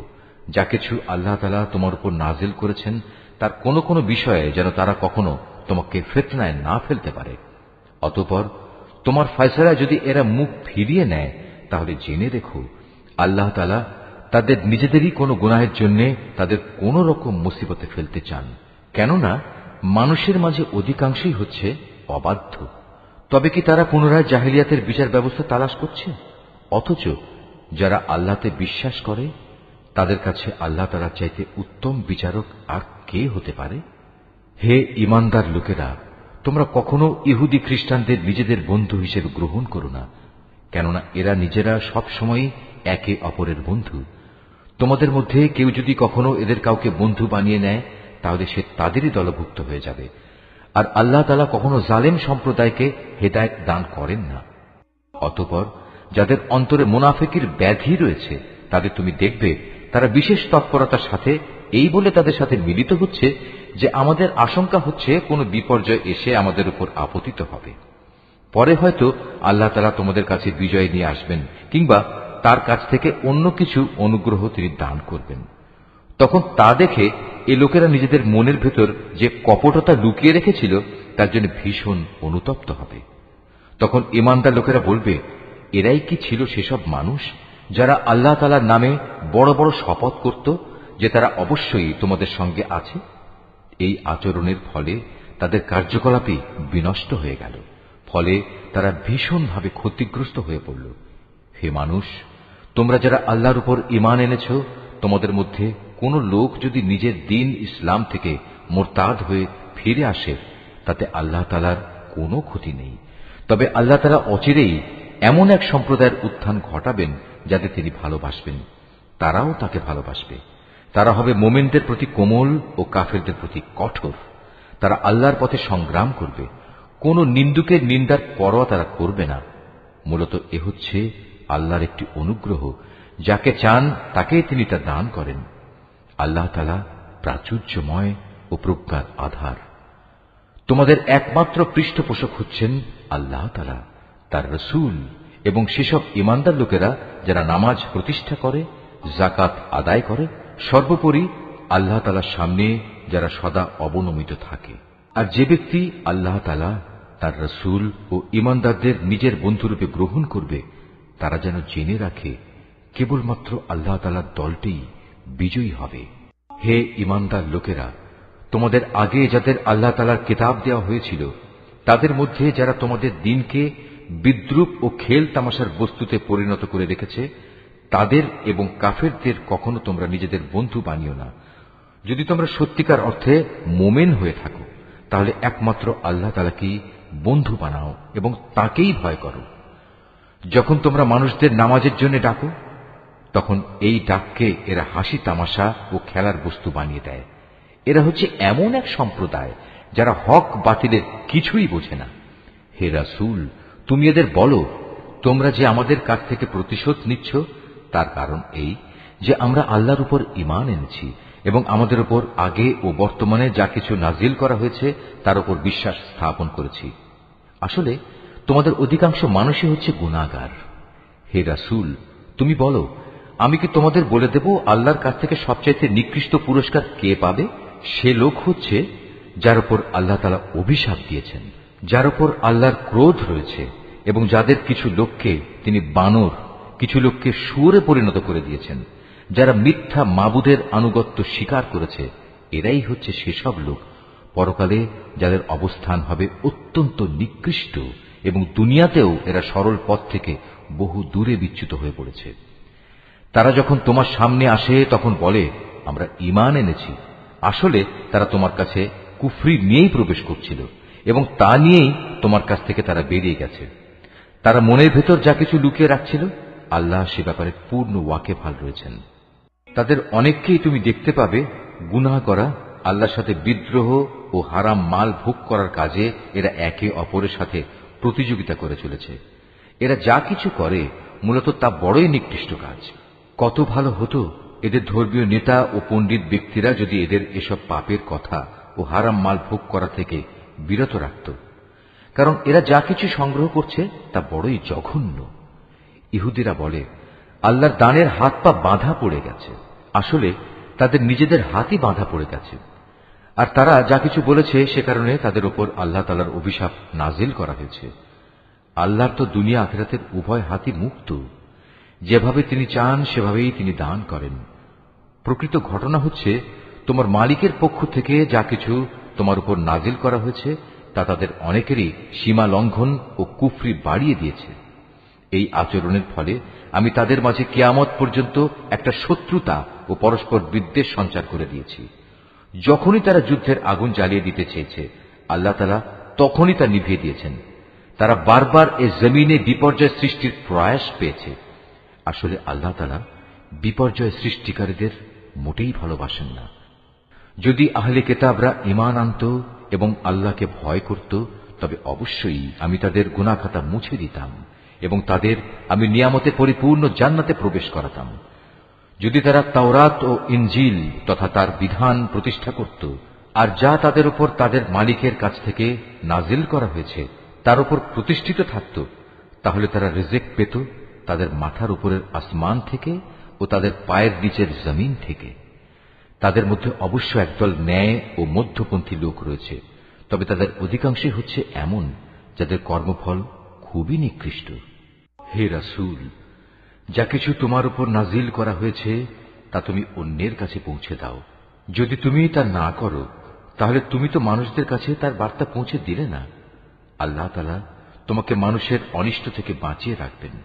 যা কিছু আল্লাহ তাআলা তোমার উপর নাজিল করেছেন তার কোনো কোনো বিষয়ে যেন তারা কখনো তোমাকে ফিতনায় না ফেলতে পারে। অতঃপর তোমার ফয়সালায় যদি এরা মুখ ফিরিয়ে নেয়, তাহলে জেনে রেখো আল্লাহ তাআলা তাদের নিজেদেরই কোনো গুনাহের জন্য তাদের কোন রকম মুসিবতে ফেলতে চান। কেননা মানুষের মাঝে অধিকাংশই হচ্ছে অবাধ্য। তবে কি তারা পুনরায় জাহিলিয়াতের বিচার ব্যবস্থা তালাশ করছে? অথচ যারা আল্লাহতে বিশ্বাস করে তাদের কাছে আল্লাহ তাআলার চাইতে উত্তম বিচারক আর কে হতে পারে? হে ঈমানদার লোকেরা, তোমরা কখনো ইহুদি খ্রিস্টানদের নিজেদের বন্ধু হিসেবে গ্রহণ করো না, কেননা এরা নিজেরা সব সময় একে অপরের বন্ধু। তোমাদের মধ্যে কেউ যদি কখনো এদের কাউকে বন্ধু বানিয়ে নেয়, তাহলে সে তাদেরই দলভুক্ত হয়ে যাবে। আর আল্লাহ তাআলা কখনো জালেম সম্প্রদায়কে হেদায়েত দান করেন না। অতঃপর যাদের অন্তরে মুনাফিকির ব্যাধি রয়েছে তাদের তুমি দেখবে তারা বিশেষ তৎপরতার সাথে এই বলে তাদের সাথে মিলিত হচ্ছে যে আমাদের আশঙ্কা হচ্ছে কোনো বিপর্যয় এসে আমাদের উপর আপতিত হবে। পরে হয়তো আল্লাহ তাআলা তোমাদের কাছে বিজয় নিয়ে আসবেন, কিংবা তার কাছ থেকে অন্য কিছু অনুগ্রহ তিনি দান করবেন। তখন তা দেখে এই লোকেরা নিজেদের মনের ভেতর যে কপটতা লুকিয়ে রেখেছিল তার জন্য ভীষণ অনুতপ্ত হবে। তখন ঈমানদার লোকেরা বলবে, এরাই কি ছিল সেসব মানুষ যারা আল্লাহ তাআলার নামে বড় বড় শপথ করত যে তারা অবশ্যই তোমাদের সঙ্গে আছে? এই আচরণের ফলে তাদের কার্যকলাপই বিনষ্ট হয়ে গেল, ফলে তারা ভীষণভাবে ক্ষতিগ্রস্ত হয়ে পড়ল। হে মানুষ, তোমরা যারা আল্লাহর উপর ঈমান এনেছ, তোমাদের মধ্যে কোন লোক যদি নিজের দিন ইসলাম থেকে মুরতাদ হয়ে ফিরে আসে, তাতে আল্লাহ তাআলার কোনো ক্ষতি নেই। তবে আল্লাহ তাআলা অচিরেই এমন এক সম্প্রদায়ের উত্থান ঘটাবেন যাদের তিনি ভালোবাসবেন, তারাও তাকে ভালোবাসবে। তারা হবে মোমেনদের প্রতি কোমল ও কাফেরদের প্রতি কঠোর। তারা আল্লাহর পথে সংগ্রাম করবে, কোন নিন্দুকের নিন্দার পরোয়া তারা করবে না। মূলত এ হচ্ছে আল্লাহর একটি অনুগ্রহ, যাকে চান তাকে তিনি তা দান করেন। আল্লাহ তাআলা প্রাচুর্যময় ও প্রজ্ঞার আধার। তোমাদের একমাত্র পৃষ্ঠপোষক হচ্ছেন আল্লাহ তাআলা, তার রাসূল এবং সেসব ঈমানদার লোকেরা যারা নামাজ প্রতিষ্ঠা করে, যাকাত আদায় করে, সর্বোপরি আল্লাহ তাআলার সামনে যারা সদা অবনমিত থাকে। আর যে ব্যক্তি আল্লাহ তাআলা, তার রাসূল ও ঈমানদারদের নিজের বন্ধুরূপে গ্রহণ করবে, তারা যেন জেনে রাখে কেবলমাত্র আল্লাহ তাআলার দলটিই বিজয়ী হবে। হে ঈমানদার লোকেরা, তোমাদের আগে যাদের আল্লাহ তাআলার কিতাব দেওয়া হয়েছিল, তাদের মধ্যে যারা তোমাদের দিনকে বিদ্রূপ ও খেল তামাশার বস্তুতে পরিণত করে রেখেছে, তাদের এবং কাফেরদের কখনো তোমরা নিজেদের বন্ধু বানিও না। যদি তোমরা সত্যিকার অর্থে মোমেন হয়ে থাকো, তাহলে একমাত্র আল্লাহ তাআলাকেই বন্ধু বানাও এবং তাকেই ভয় করো। যখন তোমরা মানুষদের নামাজের জন্য ডাকো, তখন এই ডাককে এরা হাসি তামাশা ও খেলার বস্তু বানিয়ে দেয়। এরা হচ্ছে এমন এক সম্প্রদায় যারা হক বাতিলের কিছুই বোঝে না। হে রাসূল, তুমি এদের বলো, তোমরা যে আমাদের কাছ থেকে প্রতিশোধ নিচ্ছ, তার কারণ এই যে আমরা আল্লাহর উপর ঈমান এনেছি এবং আমাদের উপর আগে ও বর্তমানে যা কিছু নাজিল করা হয়েছে তার উপর বিশ্বাস স্থাপন করেছি। আসলে তোমাদের অধিকাংশ মানুষই হচ্ছে গুনাহগার। হে রাসূল, তুমি বলো, আমি কি তোমাদের বলে দেব আল্লাহর কাছ থেকে সবচাইতে নিকৃষ্ট পুরস্কার কে পাবে? সে লোক হচ্ছে যার উপর আল্লাহ তাআলা অভিশাপ দিয়েছেন, যার উপর আল্লাহর ক্রোধ রয়েছে এবং যাদের কিছু লোককে তিনি বানর, কিছু লোককে শুয়োরে পরিণত করে দিয়েছেন, যারা মিথ্যা মাবুদের আনুগত্য স্বীকার করেছে। এরাই হচ্ছে সেসব লোক পরকালে যাদের অবস্থান হবে অত্যন্ত নিকৃষ্ট এবং দুনিয়াতেও এরা সরল পথ থেকে বহু দূরে বিচ্যুত হয়ে পড়েছে। তারা যখন তোমার সামনে আসে তখন বলে, আমরা ঈমান এনেছি। আসলে তারা তোমার কাছে কুফরি নিয়েই প্রবেশ করছিল এবং তা নিয়েই তোমার কাছ থেকে তারা বেরিয়ে গেছে। তারা মনের ভেতর যা কিছু লুকিয়ে রাখছিল, আল্লাহ সে ব্যাপারে পূর্ণ ওয়াকিফাল রয়েছেন। তাদের অনেককেই তুমি দেখতে পাবে গুনাহ করা, আল্লাহর সাথে বিদ্রোহ ও হারাম মাল ভোগ করার কাজে এরা একে অপরের সাথে প্রতিযোগিতা করে চলেছে। এরা যা কিছু করে মূলত তা বড়ই নিকৃষ্ট কাজ। কত ভালো হতো এদের ধর্মীয় নেতা ও পণ্ডিত ব্যক্তিরা যদি এদের এসব পাপের কথা ও হারাম মাল ভোগ করা থেকে বিরত রাখত, কারণ এরা যা কিছু সংগ্রহ করছে তা বড়ই জঘন্য। ইহুদিরা বলে, আল্লাহর দানের হাত পা বাঁধা পড়ে গেছে। আসলে তাদের নিজেদের হাতই বাঁধা পড়ে গেছে। আর তারা যা কিছু বলেছে সে কারণে তাদের উপর আল্লাহ তাআলার অভিশাপ নাজিল করা হয়েছে। আল্লাহর তো দুনিয়া আখিরাতের উভয় হাতই মুক্ত। যেভাবে তিনি চান সেভাবেই তিনি দান করেন। প্রকৃত ঘটনা হচ্ছে, তোমার মালিকের পক্ষ থেকে যা কিছু তোমার উপর নাজিল করা হয়েছে তা তাদের অনেকেরই সীমা লঙ্ঘন ও কুফরি বাড়িয়ে দিয়েছে। এই আচরণের ফলে আমি তাদের মাঝে কিয়ামত পর্যন্ত একটা শত্রুতা ও পরস্পর বিদ্বেষ সঞ্চার করে দিয়েছি। যখনই তারা যুদ্ধের আগুন জ্বালিয়ে দিতে চেয়েছে, আল্লাহ তাআলা তখনই তা নিভিয়ে দিয়েছেন। তারা বারবার এ জমিনে বিপর্যয় সৃষ্টির প্রয়াস পেয়েছে। আসলে আল্লাহ তাআলা বিপর্যয় সৃষ্টিকারীদের মোটেই ভালোবাসেন না। যদি আহলে কিতাবরা ঈমান আনত এবং আল্লাহকে ভয় করত, তবে অবশ্যই আমি তাদের গুনাহ খাতা মুছে দিতাম এবং তাদের আমি নিয়ামতে পরিপূর্ণ জান্নাতে প্রবেশ করাতাম। যদি তারা তাওরাত ও ইনজিল তথা তার বিধান প্রতিষ্ঠা করত, আর যা তাদের উপর তাদের মালিকের কাছ থেকে নাজিল করা হয়েছে তার উপর প্রতিষ্ঠিত থাকত, তাহলে তারা রিজিক পেত তাদের মাথার উপরের আসমান থেকে ও তাদের পায়ের নিচের জমিন থেকে। তাদের মধ্যে অবশ্য একদল ন্যায় ও মধ্যপন্থী লোক রয়েছে, তবে তাদের অধিকাংশই হচ্ছে এমন যাদের কর্মফল খুবই নিকৃষ্ট। হে রাসূল, যা কিছু তোমার উপর নাজিল করা হয়েছে তা তুমি অন্যের কাছে পৌঁছে দাও। যদি তুমি তা না করো, তাহলে তুমি তো মানুষদের কাছে তার বার্তা পৌঁছে দিলে না। আল্লাহ তাআলা তোমাকে মানুষের অনিষ্ট থেকে বাঁচিয়ে রাখবেন।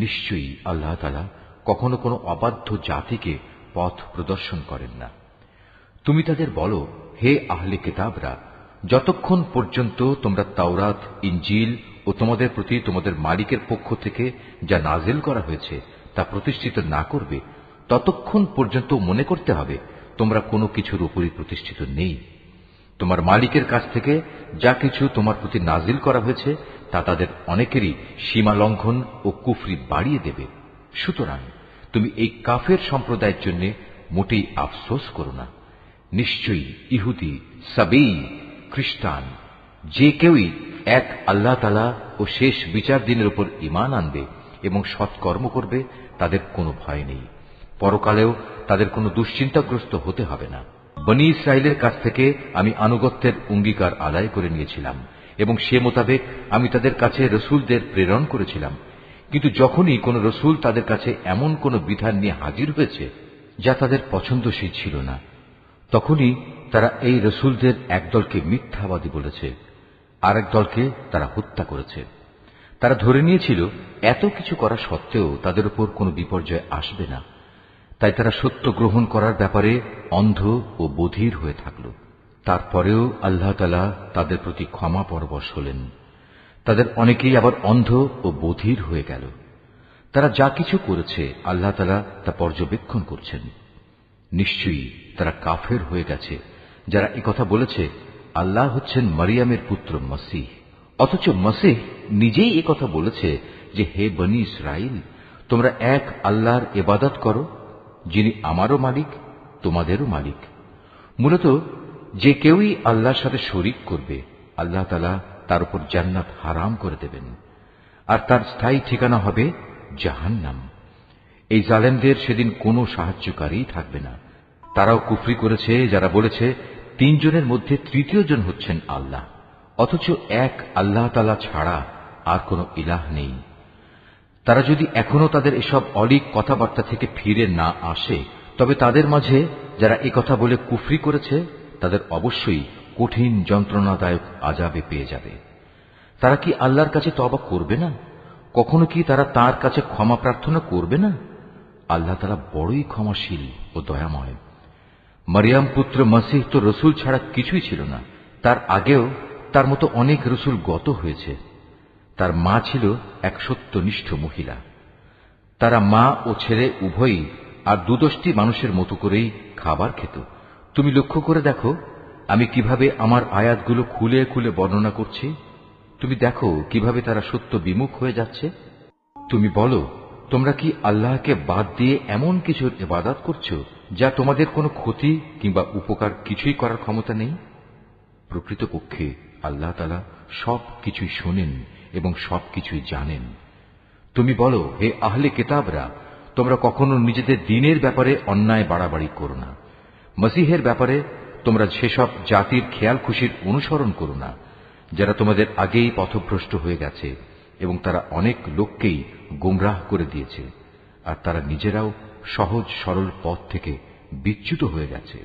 নিশ্চয়ই আল্লাহ তাআলা কখনো কোনো অবাধ্য জাতিকে পথ প্রদর্শন করেন না। তুমি তাদের বলো, হে আহলে কিতাবরা, যতক্ষণ পর্যন্ত তোমরা তাওরাত, ইনজিল ও তোমাদের প্রতি তোমাদের মালিকের পক্ষ থেকে যা নাজিল করা হয়েছে তা প্রতিষ্ঠিত না করবে, ততক্ষণ পর্যন্ত মনে করতে হবে তোমরা কোনো কিছুর উপরই প্রতিষ্ঠিত নেই। তোমার মালিকের কাছ থেকে যা কিছু তোমার প্রতি নাজিল করা হয়েছে তা তাদের অনেকেরই সীমা লঙ্ঘন ও কুফরি বাড়িয়ে দেবে। সুতরাং তুমি এই কাফের সম্প্রদায়ের জন্য মোটেই আফসোস করো না। নিশ্চয়ই ইহুদি, সাবেই, খ্রিস্টান যে কেউই এক আল্লাহ তাআলা ও শেষ বিচার দিনের উপর ঈমান আনবে এবং সৎকর্ম করবে তাদের কোনো ভয় নেই, পরকালেও তাদের কোনো দুশ্চিন্তাগ্রস্ত হতে হবে না। বনী ইসরাইলের কাছ থেকে আমি আনুগত্যের অঙ্গীকার আদায় করে নিয়েছিলাম এবং সে মোতাবেক আমি তাদের কাছে রসুলদের প্রেরণ করেছিলাম। কিন্তু যখনই কোন রসুল তাদের কাছে এমন কোন বিধান নিয়ে হাজির হয়েছে যা তাদের পছন্দসই ছিল না, তখনই তারা এই রসুলদের একদলকে মিথ্যাবাদী বলেছে, আরেক দলকে তারা হত্যা করেছে। তারা ধরে নিয়েছিল এত কিছু করা সত্ত্বেও তাদের উপর কোনো বিপর্যয় আসবে না, তাই তারা সত্য গ্রহণ করার ব্যাপারে অন্ধ ও বধির হয়ে থাকল। তারপরেও আল্লাহ তাআলা তাদের প্রতি ক্ষমা পরবশ হলেন। তাদের অনেকেই আবার অন্ধ ও বধির হয়ে গেল। তারা যা কিছু করেছে আল্লাহ তাআলা তা পর্যবেক্ষণ করছেন। নিশ্চয়ই তারা কাফের হয়ে গেছে যারা একথা বলেছে আল্লাহ হচ্ছেন মারিয়ামের পুত্র মসীহ, অথচ মসীহ নিজেই একথা বলেছে যে হে বনী ইসরাইল, তোমরা এক আল্লাহর ইবাদত করো যিনি আমারও মালিক তোমাদেরও মালিক। মূলত যে কেউই আল্লাহর সাথে শরীক করবে আল্লাহ তাআলা তার উপর জান্নাত হারাম করে দেবেন, আর তার স্থায়ী ঠিকানা হবে জাহান্নাম। এই জালেমদের সেদিন কোনো সাহায্যকারী থাকবে না। তারাও কুফরি করেছে যারা বলেছে তিনজনের মধ্যে তৃতীয় জন হচ্ছেন আল্লাহ, অথচ এক আল্লাহ তাআলা ছাড়া আর কোনো ইলাহ নেই। তারা যদি এখনো তাদের এসব অলীক কথাবার্তা থেকে ফিরে না আসে, তবে তাদের মাঝে যারা একথা বলে কুফরি করেছে তাদের অবশ্যই কঠিন যন্ত্রণাদায়ক আযাবে পেয়ে যাবে। তারা কি আল্লাহর কাছে তওবা করবে না? কখনো কি তারা তার কাছে ক্ষমা প্রার্থনা করবে না? আল্লাহ তাআলা বড়ই ক্ষমাশীল ও দয়াময়। মারিয়াম পুত্র মসীহ তো রসুল ছাড়া কিছুই ছিল না। তার আগেও তার মতো অনেক রসুল গত হয়েছে। তার মা ছিল এক সত্যনিষ্ঠ মহিলা। তারা মা ও ছেলে উভয়ই আর দুদশটি মানুষের মতো করেই খাবার খেত। তুমি লক্ষ্য করে দেখো আমি কিভাবে আমার আয়াতগুলো খুলে খুলে বর্ণনা করছি। তুমি দেখো কিভাবে তারা সত্য বিমুখ হয়ে যাচ্ছে। তুমি বলো, তোমরা কি আল্লাহকে বাদ দিয়ে এমন কিছুর ইবাদত করছো যা তোমাদের কোনো ক্ষতি কিংবা উপকার কিছুই করার ক্ষমতা নেই? প্রকৃতপক্ষে আল্লাহ তাআলা সব কিছুই শোনেন এবং সবকিছুই জানেন। তুমি বলো, হে আহলে কিতাবরা, তোমরা কখনো নিজেদের দ্বীনের ব্যাপারে অন্যায় বাড়াবাড়ি করো না। মসীহের ব্যাপারে তোমরা সেসব জাতির খেয়াল খুশির অনুসরণ করো না যারা তোমাদের আগেই পথভ্রষ্ট হয়ে গেছে এবং তারা অনেক লোককেই গোমরাহ করে দিয়েছে, আর তারা নিজেরাও সহজ সরল পথ থেকে বিচ্যুত হয়ে গেছে।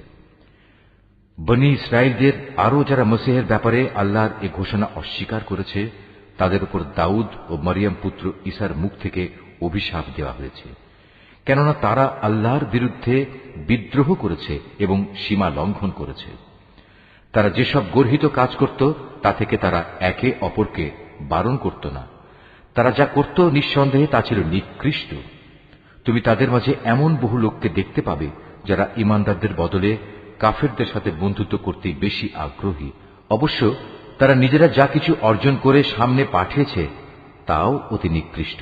বনী ইসরাইলদের আরো যারা মসীহের ব্যাপারে আল্লাহর এ ঘোষণা অস্বীকার করেছে তাদের উপর দাউদ ও মরিয়ম পুত্র ঈসার মুখ থেকে অভিশাপ দেওয়া হয়েছে, কেননা তারা আল্লাহর বিরুদ্ধে বিদ্রোহ করেছে এবং সীমা লঙ্ঘন করেছে। তারা যেসব গর্হিত কাজ করত তা থেকে তারা একে অপরকে বারণ করত না। তারা যা করত নিঃসন্দেহে তা ছিল নিকৃষ্ট। তুমি তাদের মাঝে এমন বহু লোককে দেখতে পাবে যারা ঈমানদারদের বদলে কাফেরদের সাথে বন্ধুত্ব করতে বেশি আগ্রহী। অবশ্য তারা নিজেরা যা কিছু অর্জন করে সামনে পাঠিয়েছে তাও অতি নিকৃষ্ট।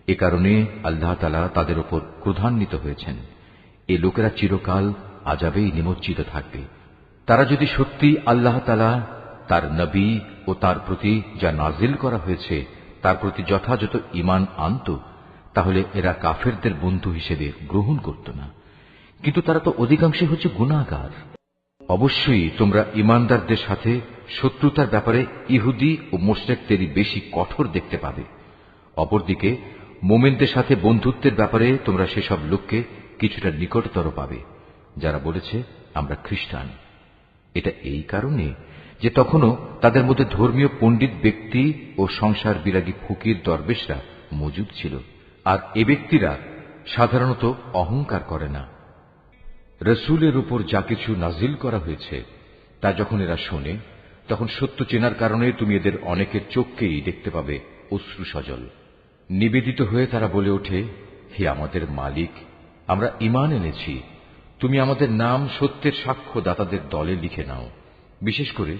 এ কারণে আল্লাহ তাআলা তাদের উপর ক্রোধান্বিত হয়েছেন। এই লোকেরা চিরকাল আযাবেই নিমজ্জিত থাকবে। তারা যদি সত্যি আল্লাহ তাআলা, তার নবী ও তার প্রতি যা নাজিল করা হয়েছে তার প্রতি যথাযথ ঈমান আনত, তাহলে এরা কাফেরদের বন্ধু হিসেবে গ্রহণ করত না। কিন্তু তারা তো অধিকাংশই হচ্ছে গুনাহগার। অবশ্যই তোমরা ঈমানদারদের সাথে শত্রুতার ব্যাপারে ইহুদি ও মুশরিকদেরই বেশি কঠোর দেখতে পাবে। অপরদিকে মুমিনদের সাথে বন্ধুত্বের ব্যাপারে তোমরা সেসব লোককে কিছুটা নিকটতর পাবে যারা বলেছে আমরা খ্রিস্টান। এটা এই কারণে যে তখনও তাদের মধ্যে ধর্মীয় পণ্ডিত ব্যক্তি ও সংসার বিরাগী ফকির দরবেশরা মজুদ ছিল, আর এ ব্যক্তিরা সাধারণত অহংকার করে না। রসুলের উপর যা কিছু নাজিল করা হয়েছে তা যখন এরা শোনে তখন সত্য চেনার কারণে তুমি এদের অনেকের চোখকেই দেখতে পাবে অশ্রু সজল। নিবেদিত হয়ে তারা বলে ওঠে, হে আমাদের মালিক, আমরা ঈমান এনেছি, তুমি আমাদের নাম সত্যের সাক্ষ্যদাতাদের দলে লিখে নাও। বিশেষ করে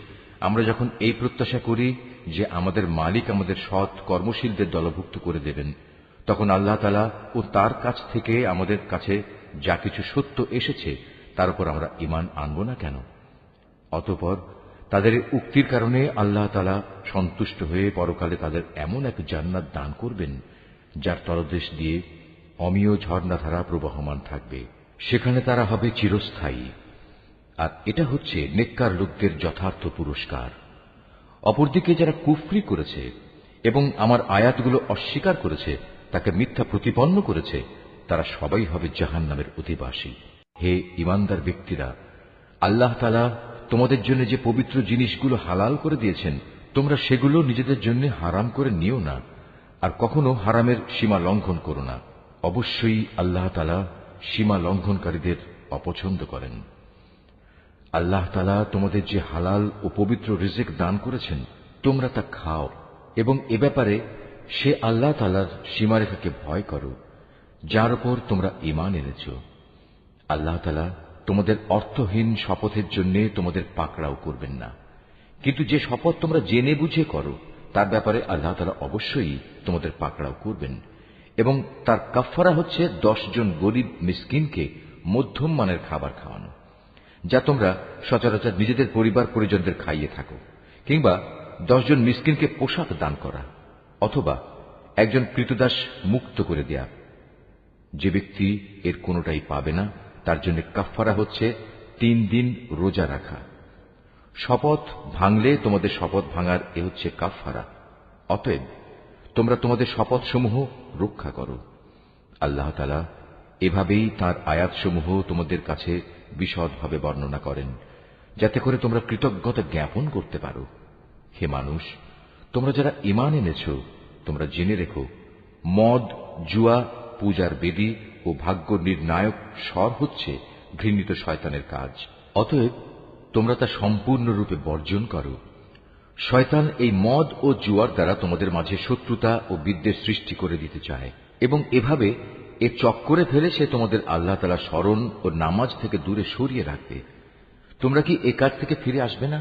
আমরা যখন এই প্রত্যাশা করি যে আমাদের মালিক আমাদের সৎ কর্মশীলদের দলভুক্ত করে দেবেন, তখন আল্লাহ তাআলা ও তার কাছ থেকে আমাদের কাছে যা কিছু সত্য এসেছে তার উপর আমরা ঈমান আনব না কেন? অতঃপর তাদের উক্তির কারণে আল্লাহ তাআলা সন্তুষ্ট হয়ে পরকালে তাদের এমন এক জান্নাত দান করবেন যার তলদেশ দিয়ে অমীয় ঝর্ণাধারা প্রবহমান থাকবে, সেখানে তারা হবে চিরস্থায়ী। আর এটা হচ্ছে নেককার লোকদের যথার্থ পুরস্কার। অপরদিকে যারা কুফরি করেছে এবং আমার আয়াতগুলো অস্বীকার করেছে, তাকে মিথ্যা প্রতিপন্ন করেছে, তারা সবাই হবে জাহান্নামের অধিবাসী। হে ঈমানদার ব্যক্তিরা, আল্লাহ তাআলা তোমাদের জন্য যে পবিত্র জিনিসগুলো হালাল করে দিয়েছেন, তোমরা সেগুলো নিজেদের জন্য হারাম করে নিও না, আর কখনো হারামের সীমা লঙ্ঘন করো না। অবশ্যই আল্লাহ তাআলা সীমা লঙ্ঘনকারীদের অপছন্দ করেন। আল্লাহ তাআলা তোমাদের যে হালাল ও পবিত্র রিজিক দান করেছেন, তোমরা তা খাও এবং এ ব্যাপারে সে আল্লাহ তাআলার সীমারেখাকে ভয় করো, যার উপর তোমরা ঈমান এনেছ। আল্লাহ তাআলা তোমাদের অর্থহীন শপথের জন্য তোমাদের পাকড়াও করবেন না, কিন্তু যে শপথ তোমরা জেনে বুঝে করো তার ব্যাপারে আল্লাহ তাআলা অবশ্যই তোমাদের পাকড়াও করবেন। এবং তার কাফফারা হচ্ছে 10 জন গরিব মিসকিনকে মধ্যম মানের খাবার খাওয়ানো, যা তোমরা সচরাচর নিজেদের পরিবার পরিজনদের খাইয়ে থাকো, কিংবা 10 জন মিসকিনকে পোশাক দান করা, অথবা একজন ক্রীতদাস মুক্ত করে দেয়া। যে ব্যক্তি এর কোনোটাই পাবে না তার জন্য কাফফারা হচ্ছে 3 দিন রোজা রাখা। শপথ ভাঙলে তোমাদের শপথ ভাঙার এ হচ্ছে কাফফারা। অতএব তোমরা তোমাদের শপথসমূহ রক্ষা করো। আল্লাহ তাআলা এভাবেই তাঁর আয়াতসমূহ তোমাদের কাছে বিশদভাবে বর্ণনা করেন, যাতে করে তোমরা কৃতজ্ঞতা জ্ঞাপন করতে পারো। হে মানুষ, তোমরা যারা ঈমান এনেছ, তোমরা জেনে রেখো, মদ, জুয়া, পূজার বেদী ও ভাগ্য নির্ণায়ক স্বর হচ্ছে ঘৃণিত শয়তানের কাজ। অতএব তোমরা তা সম্পূর্ণরূপে বর্জন করো। শয়তান এই মদ ও জুয়ার দ্বারা তোমাদের মাঝে শত্রুতা ও বিদ্বেষ সৃষ্টি করে দিতে চায়, এবং এভাবে এ চক্করে ফেলে সে তোমাদের আল্লাহ তাআলা স্মরণ ও নামাজ থেকে দূরে সরিয়ে রাখবে। তোমরা কি এ কাজ থেকে ফিরে আসবে না?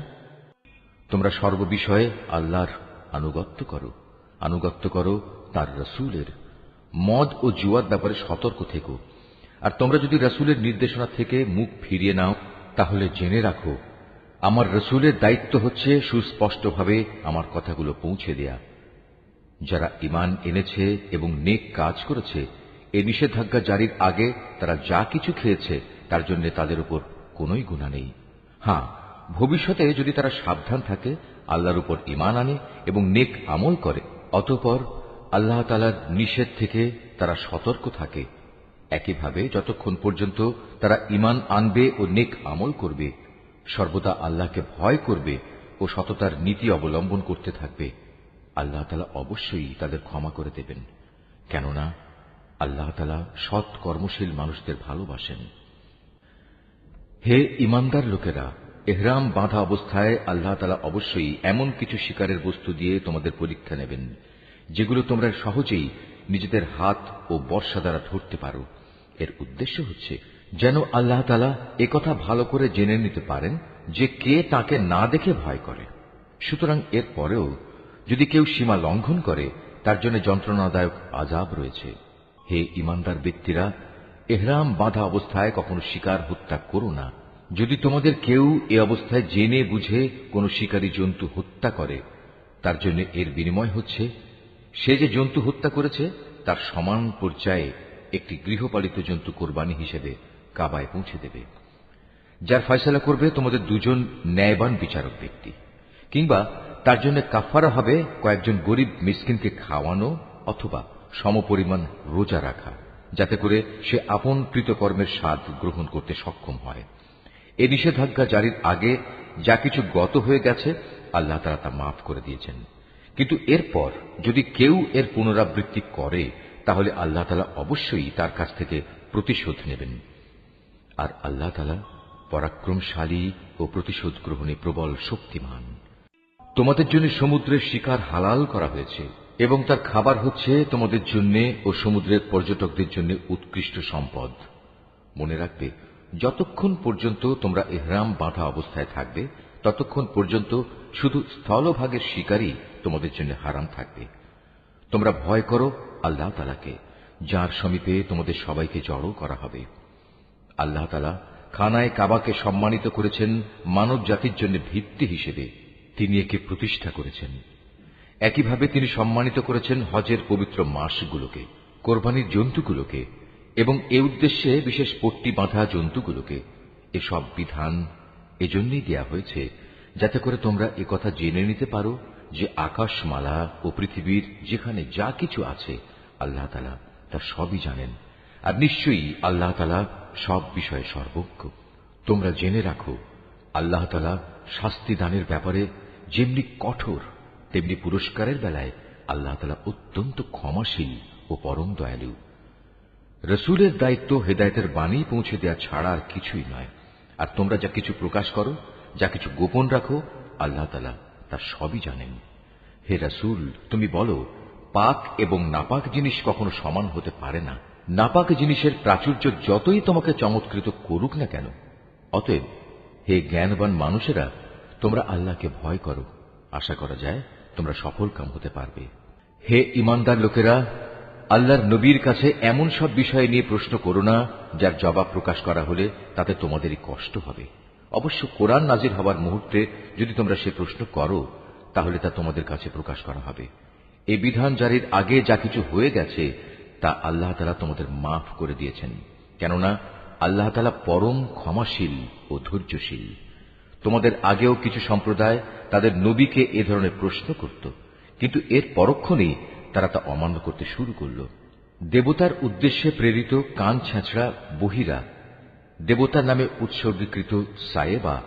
তোমরা সর্ববিষয়ে আল্লাহর আনুগত্য করো তার রাসূলের। মদ ও জুয়ার ব্যাপারে সতর্ক থেকো। আর তোমরা যদি রাসূলের নির্দেশনা থেকে মুখ ফিরিয়ে নাও, তাহলে জেনে রাখো, আমার রাসূলের দায়িত্ব হচ্ছে সুস্পষ্টভাবে আমার কথাগুলো পৌঁছে দেয়া। যারা ঈমান এনেছে এবং নেক কাজ করেছে, এই নিষেধাজ্ঞা জারির আগে তারা যা কিছু খেয়েছে তার জন্য তাদের উপর কোনোই গুনাহ নেই। হ্যাঁ, ভবিষ্যতে যদি তারা সাবধান থাকে, আল্লাহর উপর ঈমান আনে এবং নেক আমল করে, অতঃপর আল্লাহ তাআলার নিষেধ থেকে তারা সতর্ক থাকে, একইভাবে যতক্ষণ পর্যন্ত তারা ঈমান আনবে ও নেক আমল করবে, সর্বদা আল্লাহকে ভয় করবে ও সততার নীতি অবলম্বন করতে থাকবে, আল্লাহ তাআলা অবশ্যই তাদের ক্ষমা করে দেবেন। কেননা আল্লাহ তাআলা সৎ কর্মশীল মানুষদের ভালোবাসেন। হে ঈমানদার লোকেরা, ইহরাম বাঁধা অবস্থায় আল্লাহ তাআলা অবশ্যই এমন কিছু শিকারের বস্তু দিয়ে তোমাদের পরীক্ষা নেবেন, যেগুলো তোমরা সহজেই নিজেদের হাত ও বর্শা দ্বারা ধরতে পারো। এর উদ্দেশ্য হচ্ছে যেন আল্লাহ তাআলা একথা ভালো করে জেনে নিতে পারেন যে কে তাকে না দেখে ভয় করে। সুতরাং এর পরেও যদি কেউ সীমা লঙ্ঘন করে, তার জন্য যন্ত্রণাদায়ক আযাব রয়েছে। হে ঈমানদার ব্যক্তিরা, ইহরাম বাঁধা অবস্থায় কখনো শিকার হত্যা করো না। যদি তোমাদের কেউ এ অবস্থায় জেনে বুঝে কোনো শিকারী জন্তু হত্যা করে, তার জন্য এর বিনিময় হচ্ছে সে যে জন্তু হত্যা করেছে তার সমান পর্যায়ে একটি গৃহপালিত জন্তু কোরবানি হিসেবে কাবায় পৌঁছে দেবে। যার ফয়সালা করবে তোমাদের দুজন ন্যায়বান বিচারক ব্যক্তি, কিংবা তার জন্য কাফফারা হবে কয়েকজন গরিব মিসকিনকে খাওয়ানো অথবা সমপরিমাণ রোজা রাখা, যাতে করে সে আপন কৃতকর্মের স্বাদ গ্রহণ করতে সক্ষম হয়। এ নিষেধাজ্ঞা জারির আগে যা কিছু গত হয়ে গেছে আল্লাহ তাআলা তা মাফ করে দিয়েছেন, কিন্তু এরপর যদি কেউ এর পুনরাবৃত্তি করে, তাহলে আল্লাহ তাআলা অবশ্যই তার কাছ থেকে প্রতিশোধ নেবেন। আর আল্লাহ তাআলা পরাক্রমশালী ও প্রতিশোধ গ্রহণে প্রবল শক্তিমান। তোমাদের জন্য সমুদ্রের শিকার হালাল করা হয়েছে এবং তার খাবার হচ্ছে তোমাদের জন্য ও সমুদ্রের পর্যটকদের জন্য উৎকৃষ্ট সম্পদ। মনে রাখবে, যতক্ষণ পর্যন্ত তোমরা ইহরাম বাঁধা অবস্থায় থাকবে ততক্ষণ পর্যন্ত শুধু স্থলভাগের শিকারই তোমাদের জন্য হারাম থাকবে। তোমরা ভয় করো আল্লাহ তাআলাকে, যার সমীপে তোমাদের সবাইকে জড়ো করা হবে। আল্লাহ তাআলা খানায়ে কাবাকে সম্মানিত করেছেন মানব জাতির জন্য ভিত্তি হিসেবে, তিনি একে প্রতিষ্ঠা করেছেন। একইভাবে তিনি সম্মানিত করেছেন হজের পবিত্র মাসগুলোকে, কোরবানির জন্তুগুলোকে এবং এ উদ্দেশ্যে বিশেষ পট্টি বাঁধা জন্তুগুলোকে। এসব বিধান এজন্যই দেয়া হয়েছে যাতে করে তোমরা একথা জেনে নিতে পারো যে আকাশমালা ও পৃথিবীর যেখানে যা কিছু আছে আল্লাহ তাআলা তা সবই জানেন, আর নিশ্চয়ই আল্লাহ তাআলা সব বিষয়ে সর্বজ্ঞ। তোমরা জেনে রাখো, আল্লাহ তাআলা শাস্তি দানের ব্যাপারে যেমনি কঠোর, তেমনি পুরস্কারের বেলায় আল্লাহ তাআলা অত্যন্ত ক্ষমাশীল ও পরম দয়ালু। রসুলের দায়িত্ব হেদায়েতের বাণী পৌঁছে দেয়া ছাড়া আর কিছুই নয়। আর তোমরা যা কিছু প্রকাশ করো, যা কিছু গোপন রাখো, আল্লাহ তাআলা তা সবই জানেন। হে রসুল, তুমি বলো, পাক এবং নাপাক জিনিস কখনো সমান হতে পারে না। নাপাক জিনিসের প্রাচুর্য যতই তোমাকে চমৎকৃত করুক না কেন। অতএব হে জ্ঞানবান মানুষেরা, তোমরা আল্লাহকে ভয় করো, আশা করা যায় তোমরা সফল কাম হতে পারবে। হে ঈমানদার লোকেরা, আল্লাহর নবীর কাছে এমন সব বিষয় নিয়ে প্রশ্ন করো না যার জবাব প্রকাশ করা হলে তাতে তোমাদেরই কষ্ট হবে। অবশ্য কোরআন নাজিল হবার মুহূর্তে যদি তোমরা সে প্রশ্ন করো তাহলে তা তোমাদের কাছে প্রকাশ করা হবে। এই বিধান জারির আগে যা কিছু হয়ে গেছে তা আল্লাহ তাআলা তোমাদের মাফ করে দিয়েছেন, কেননা আল্লাহ তাআলা পরম ক্ষমাশীল ও ধৈর্যশীল। তোমাদের আগেও কিছু সম্প্রদায় তাদের নবীকে এ ধরনের প্রশ্ন করত, কিন্তু এর পরক্ষণেই তারা তা অমান্য করতে শুরু করল। দেবতার উদ্দেশ্যে প্রেরিত কান ছেঁচড়া বহিরা, দেবতার নামে উৎসর্গীকৃত সায়েবা,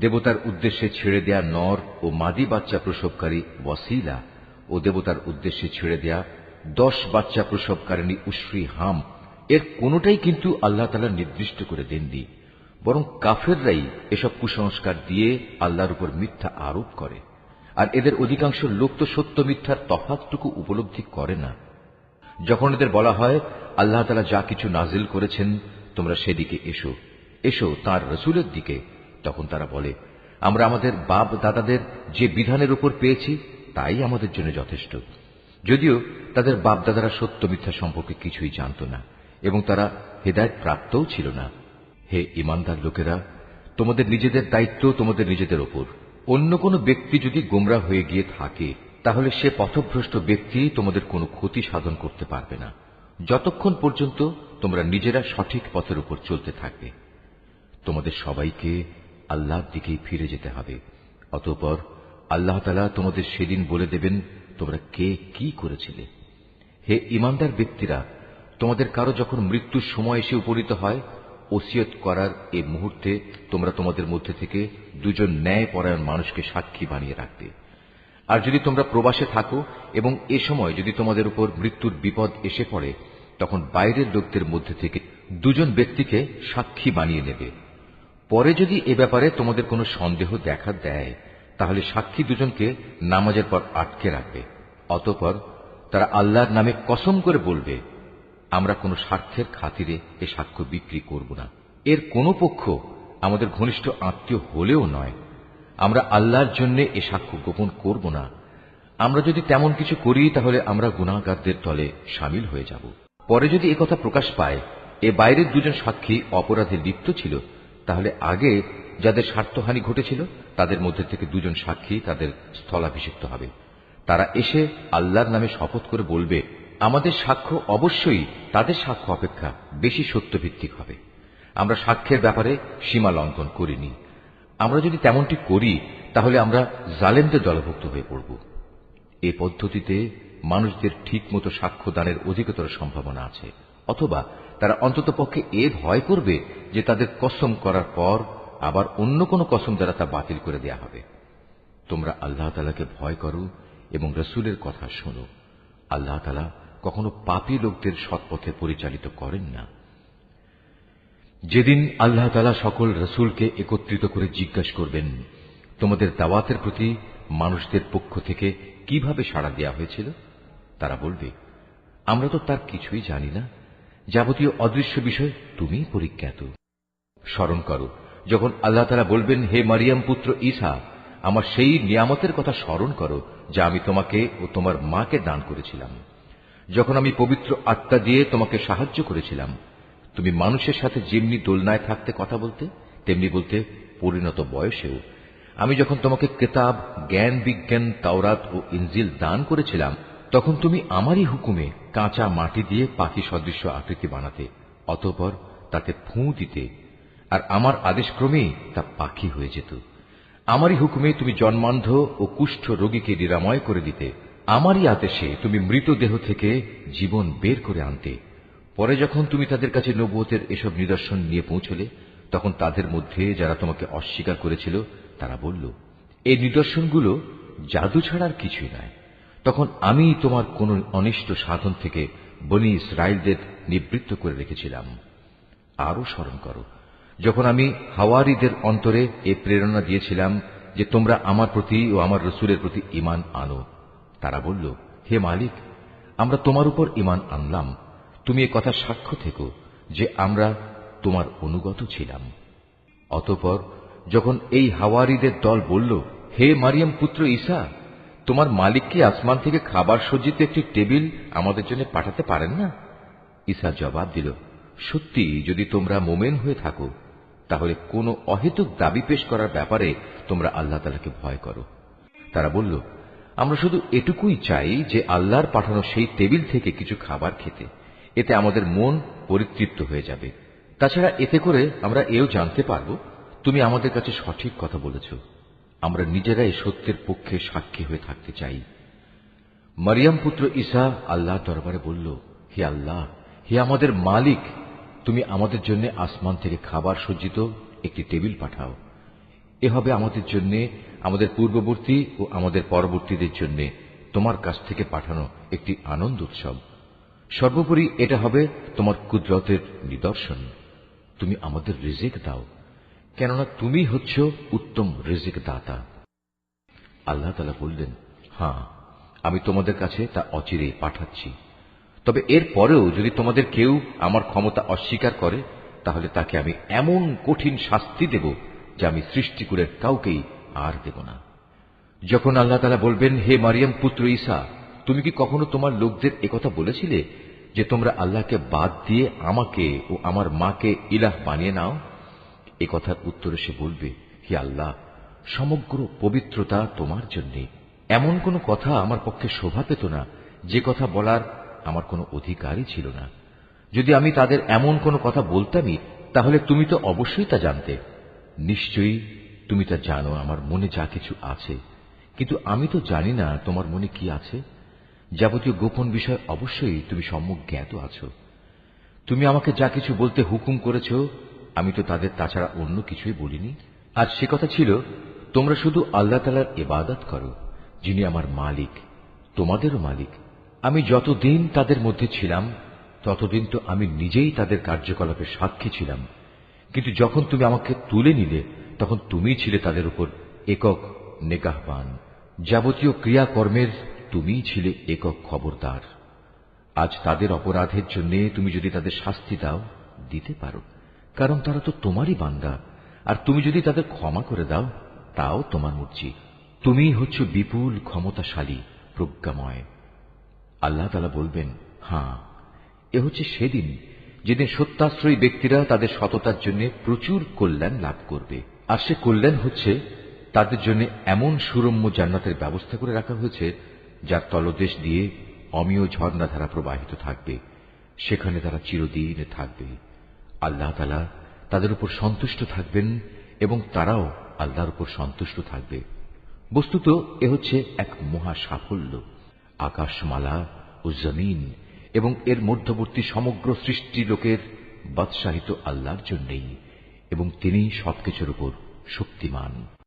দেবতার উদ্দেশ্যে ছেড়ে দেয়া নর ও মাদি বাচ্চা প্রসবকারী ওয়াসিলা ও দেবতার উদ্দেশ্যে ছেড়ে দেয়া 10 বাচ্চা প্রসবকারিণী উশরি হাম, এর কোনটাই কিন্তু আল্লাহ তাআলা নির্দিষ্ট করে দেননি, বরং কাফেররাই এসব কুসংস্কার দিয়ে আল্লাহর উপর মিথ্যা আরোপ করে। আর এদের অধিকাংশ লোক তো সত্য মিথ্যার তফাৎটুকু উপলব্ধি করে না। যখন এদের বলা হয় আল্লাহ তাআলা যা কিছু নাজিল করেছেন তোমরা সেদিকে এসো, এসো তাঁর রসুলের দিকে, তখন তারা বলে, আমরা আমাদের বাপ দাদাদের যে বিধানের উপর পেয়েছি তাই আমাদের জন্য যথেষ্ট। যদিও তাদের বাপ দাদারা সত্য মিথ্যা সম্পর্কে কিছুই জানত না এবং তারা হেদায়েত প্রাপ্তও ছিল না। হে ঈমানদার লোকেরা, তোমাদের নিজেদের দায়িত্ব তোমাদের নিজেদের ওপর। অন্য কোনো ব্যক্তি যদি গোমরা হয়ে গিয়ে থাকে তাহলে সে পথভ্রষ্ট ব্যক্তি তোমাদের কোনো ক্ষতি সাধন করতে পারবে না, যতক্ষণ পর্যন্ত তোমরা নিজেরা সঠিক পথের উপর চলতে থাকবে। তোমাদের সবাইকে আল্লাহর দিকেই ফিরে যেতে হবে। অতঃপর আল্লাহ তাআলা তোমাদের সেদিন বলে দেবেন তোমরা কে কি করেছিলে। হে ঈমানদার ব্যক্তিরা, তোমাদের কারো যখন মৃত্যুর সময় এসে উপনীত হয়, ওসিয়ত করার এ মুহূর্তে তোমরা তোমাদের মধ্যে থেকে 2জন ন্যায়পরায়ণ মানুষকে সাক্ষী বানিয়ে রাখবে। আর যদি তোমরা প্রবাসে থাকো এবং এ সময় যদি তোমাদের উপর মৃত্যুর বিপদ এসে পড়ে, তখন বাইরের লোকদের মধ্যে থেকে 2জন ব্যক্তিকে সাক্ষী বানিয়ে নেবে। পরে যদি এ ব্যাপারে তোমাদের কোনো সন্দেহ দেখা দেয় তাহলে সাক্ষী 2জনকে নামাজের পর আটকে রাখবে। অতঃপর তারা আল্লাহর নামে কসম করে বলবে, আমরা কোনো স্বার্থের খাতিরে এ সাক্ষ্য বিক্রি করব না। এর কোনো পক্ষ আমাদের ঘনিষ্ঠ আত্মীয় হলেও নয়। আমরা আল্লাহর জন্য এ সাক্ষ্য গোপন করব না। আমরা যদি তেমন কিছু করি তাহলে আমরা গুনাহগারদের দলে শামিল হয়ে যাব। পরে যদি একথা প্রকাশ পায় এ বাইরের 2জন সাক্ষী অপরাধে লিপ্ত ছিল, তাহলে আগে যাদের স্বার্থহানি ঘটেছিল তাদের মধ্যে থেকে 2জন সাক্ষী তাদের স্থলাভিষিক্ত হবে। তারা এসে আল্লাহর নামে শপথ করে বলবে, আমাদের সাক্ষ্য অবশ্যই তাদের সাক্ষ্য অপেক্ষা বেশি সত্যভিত্তিক হবে। আমরা সাক্ষ্যের ব্যাপারে সীমা লঙ্ঘন করিনি। আমরা যদি তেমনটি করি তাহলে আমরা জালেমদের দলভুক্ত হয়ে পড়ব। এ পদ্ধতিতে মানুষদের ঠিক মতো সাক্ষ্য দানের অধিকতর সম্ভাবনা আছে, অথবা তারা অন্ততপক্ষে এ ভয় করবে যে তাদের কসম করার পর আবার অন্য কোনো কসম দ্বারা তা বাতিল করে দেয়া হবে। তোমরা আল্লাহ তাআলাকে ভয় করো এবং রসুলের কথা শোনো। আল্লাহ তাআলা কখনো পাপী লোকদের সৎপথে পরিচালিত করেন না। যেদিন আল্লাহ তাআলা সকল রসুলকে একত্রিত করে জিজ্ঞাসা করবেন, তোমাদের দাওয়াতের প্রতি মানুষদের পক্ষ থেকে কিভাবে সাড়া দেওয়া হয়েছিল, তারা বলবে, আমরা তো তার কিছুই জানি না। যাবতীয় অদৃশ্য বিষয় তুমিই পরিজ্ঞাত। স্মরণ করো যখন আল্লাহ তাআলা বলবেন, হে মারিয়াম পুত্র ঈসা, আমার সেই নিয়ামতের কথা স্মরণ করো যা আমি তোমাকে ও তোমার মাকে দান করেছিলাম। যখন আমি পবিত্র আত্মা দিয়ে তোমাকে সাহায্য করেছিলাম, তুমি মানুষের সাথে যেমনি দোলনায় থাকতে কথা বলতে, তেমনি বলতে পরিণত বয়সেও। আমি যখন তোমাকে কিতাব, জ্ঞান বিজ্ঞান, তাওরাত ও ইনজিল দান করেছিলাম, তখন তুমি আমারই হুকুমে কাঁচা মাটি দিয়ে পাখি সদৃশ্য আকৃতি বানাতে, অতঃপর তাতে ফুঁ দিতে, আর আমার আদেশক্রমেই তা পাখি হয়ে যেত। আমারই হুকুমে তুমি জন্মান্ধ ও কুষ্ঠ রোগীকে নিরাময় করে দিতে। আমারই আদেশে তুমি মৃতদেহ থেকে জীবন বের করে আনতে। পরে যখন তুমি তাদের কাছে নবুয়তের এসব নিদর্শন নিয়ে পৌঁছলে, তখন তাদের মধ্যে যারা তোমাকে অস্বীকার করেছিল তারা বলল, এই নিদর্শনগুলো জাদু ছাড়া আর কিছুই নয়। তখন আমি তোমার কোন অনিষ্ট সাধন থেকে বনী ইসরায়েলদের নিবৃত্ত করে রেখেছিলাম। আরো স্মরণ করো যখন আমি হাওয়ারীদের অন্তরে এ প্রেরণা দিয়েছিলাম যে তোমরা আমার প্রতি ও আমার রসুলের প্রতি ঈমান আনো। তারা বলল, হে মালিক, আমরা তোমার উপর ঈমান আনলাম। তুমি এ কথা সাক্ষ্য থেকো যে আমরা তোমার অনুগত ছিলাম। অতঃপর যখন এই হাওয়ারীদের দল বলল, হে মারিয়াম পুত্র ঈসা, তোমার মালিক কি আসমান থেকে খাবার সজ্জিত একটি টেবিল আমাদের জন্য পাঠাতে পারেন না? ঈসা জবাব দিল, সত্যি যদি তোমরা মোমেন হয়ে থাকো তাহলে কোনো অহেতুক দাবি পেশ করার ব্যাপারে তোমরা আল্লাহ তাআলাকে ভয় করো। তারা বলল, আমরা শুধু এটুকুই চাই যে আল্লাহর পাঠানো সেই টেবিল থেকে কিছু খাবার খেতে, এতে আমাদের মন পরিতৃপ্ত হয়ে যাবে। তাছাড়া এতে করে আমরা এও জানতে পারব তুমি আমাদের কাছে সঠিক কথা বলেছ। আমরা নিজেরাই সত্যের পক্ষে সাক্ষী হয়ে থাকতে চাই। মারিয়াম পুত্র ঈসা আল্লাহর দরবারে বলল, হে আল্লাহ, হে আমাদের মালিক, তুমি আমাদের জন্য আসমান থেকে খাবার সজ্জিত একটি টেবিল পাঠাও। এ হবে আমাদের জন্য, আমাদের পূর্ববর্তী ও আমাদের পরবর্তীদের জন্য তোমার কাছ থেকে পাঠানো একটি আনন্দ উৎসব। সর্বোপরি এটা হবে তোমার কুদরতের নিদর্শন। তুমি আমাদের রিজিক দাও, কেননা তুমি হচ্ছ উত্তম রিজিক দাতা। আল্লাহ তাআলা বললেন, হ্যাঁ, আমি তোমাদের কাছে তা অচিরে পাঠাচ্ছি। তবে এর পরেও যদি তোমাদের কেউ আমার ক্ষমতা অস্বীকার করে, তাহলে তাকে আমি এমন কঠিন শাস্তি দেব যা আমি সৃষ্টিকুলের কাউকেই আর দেব না। যখন আল্লাহ তাআলা বলবেন, হে মারিয়াম পুত্র ঈসা, তুমি কি কখনো তোমার লোকদের একথা বলেছিলে যে তোমরা আল্লাহকে বাদ দিয়ে আমাকে ও আমার মাকে ইলাহ বানিয়ে নাও? এ কথার উত্তরে সে বলবে, হে আল্লাহ, সমগ্র পবিত্রতা তোমার জন্যে। এমন কোনো কথা আমার পক্ষে শোভা পেত না যে কথা বলার আমার কোনো অধিকারই ছিল না। যদি আমি তাদের এমন কোনো কথা বলতামই, তাহলে তুমি তো অবশ্যই তা জানতে। নিশ্চয়ই তুমি তা জানো আমার মনে যা কিছু আছে, কিন্তু আমি তো জানি না তোমার মনে কি আছে। যাবতীয় গোপন বিষয় অবশ্যই তুমি সম্যক জ্ঞাত আছো। তুমি আমাকে যা কিছু বলতে হুকুম করেছ, আমি তো তাদের তাছাড়া অন্য কিছুই বলিনি। আর সে কথা ছিল, তোমরা শুধু আল্লাহ তাআলার ইবাদত করো, যিনি আমার মালিক, তোমাদেরও মালিক। আমি যতদিন তাদের মধ্যে ছিলাম ততদিন তো আমি নিজেই তাদের কার্যকলাপের সাক্ষী ছিলাম, কিন্তু যখন তুমি আমাকে তুলে নিলে তখন তুমিই ছিলে তাদের উপর একক নেগাহবান। যাবতীয় ক্রিয়াকর্মের তুমিই ছিলে একক খবরদার। আজ তাদের অপরাধের জন্য তুমি যদি তাদের শাস্তি দাও, দিতে পারো, কারণ তারা তো তোমারই বান্দা। আর তুমি যদি তাদের ক্ষমা করে দাও, তাও তোমার মর্জি। তুমিই হচ্ছ বিপুল ক্ষমতাশালী, প্রজ্ঞাময়। আল্লাহ তাআলা বলবেন, হ্যাঁ, এ হচ্ছে সেদিন যেদিন সত্যাশ্রয়ী ব্যক্তিরা তাদের সততার জন্য প্রচুর কল্যাণ লাভ করবে। আর সে কল্যাণ হচ্ছে তাদের জন্য এমন সুরম্য জান্নাতের ব্যবস্থা করে রাখা হয়েছে যার তলদেশ দিয়ে অমিয় ঝর্ণাধারা প্রবাহিত থাকবে। সেখানে তারা চিরদিন থাকবে। আল্লাহ তাআলা তাদের উপর সন্তুষ্ট থাকবেন এবং তারাও আল্লাহর উপর সন্তুষ্ট থাকবে। বস্তুত এ হচ্ছে এক মহা সাফল্য। আকাশমালা ও জমিন এবং এর মধ্যবর্তী সমগ্র সৃষ্টি লোকের বাদশাহিত আল্লাহর জন্যই, এবং তিনি সবকিছুর উপর শক্তিমান।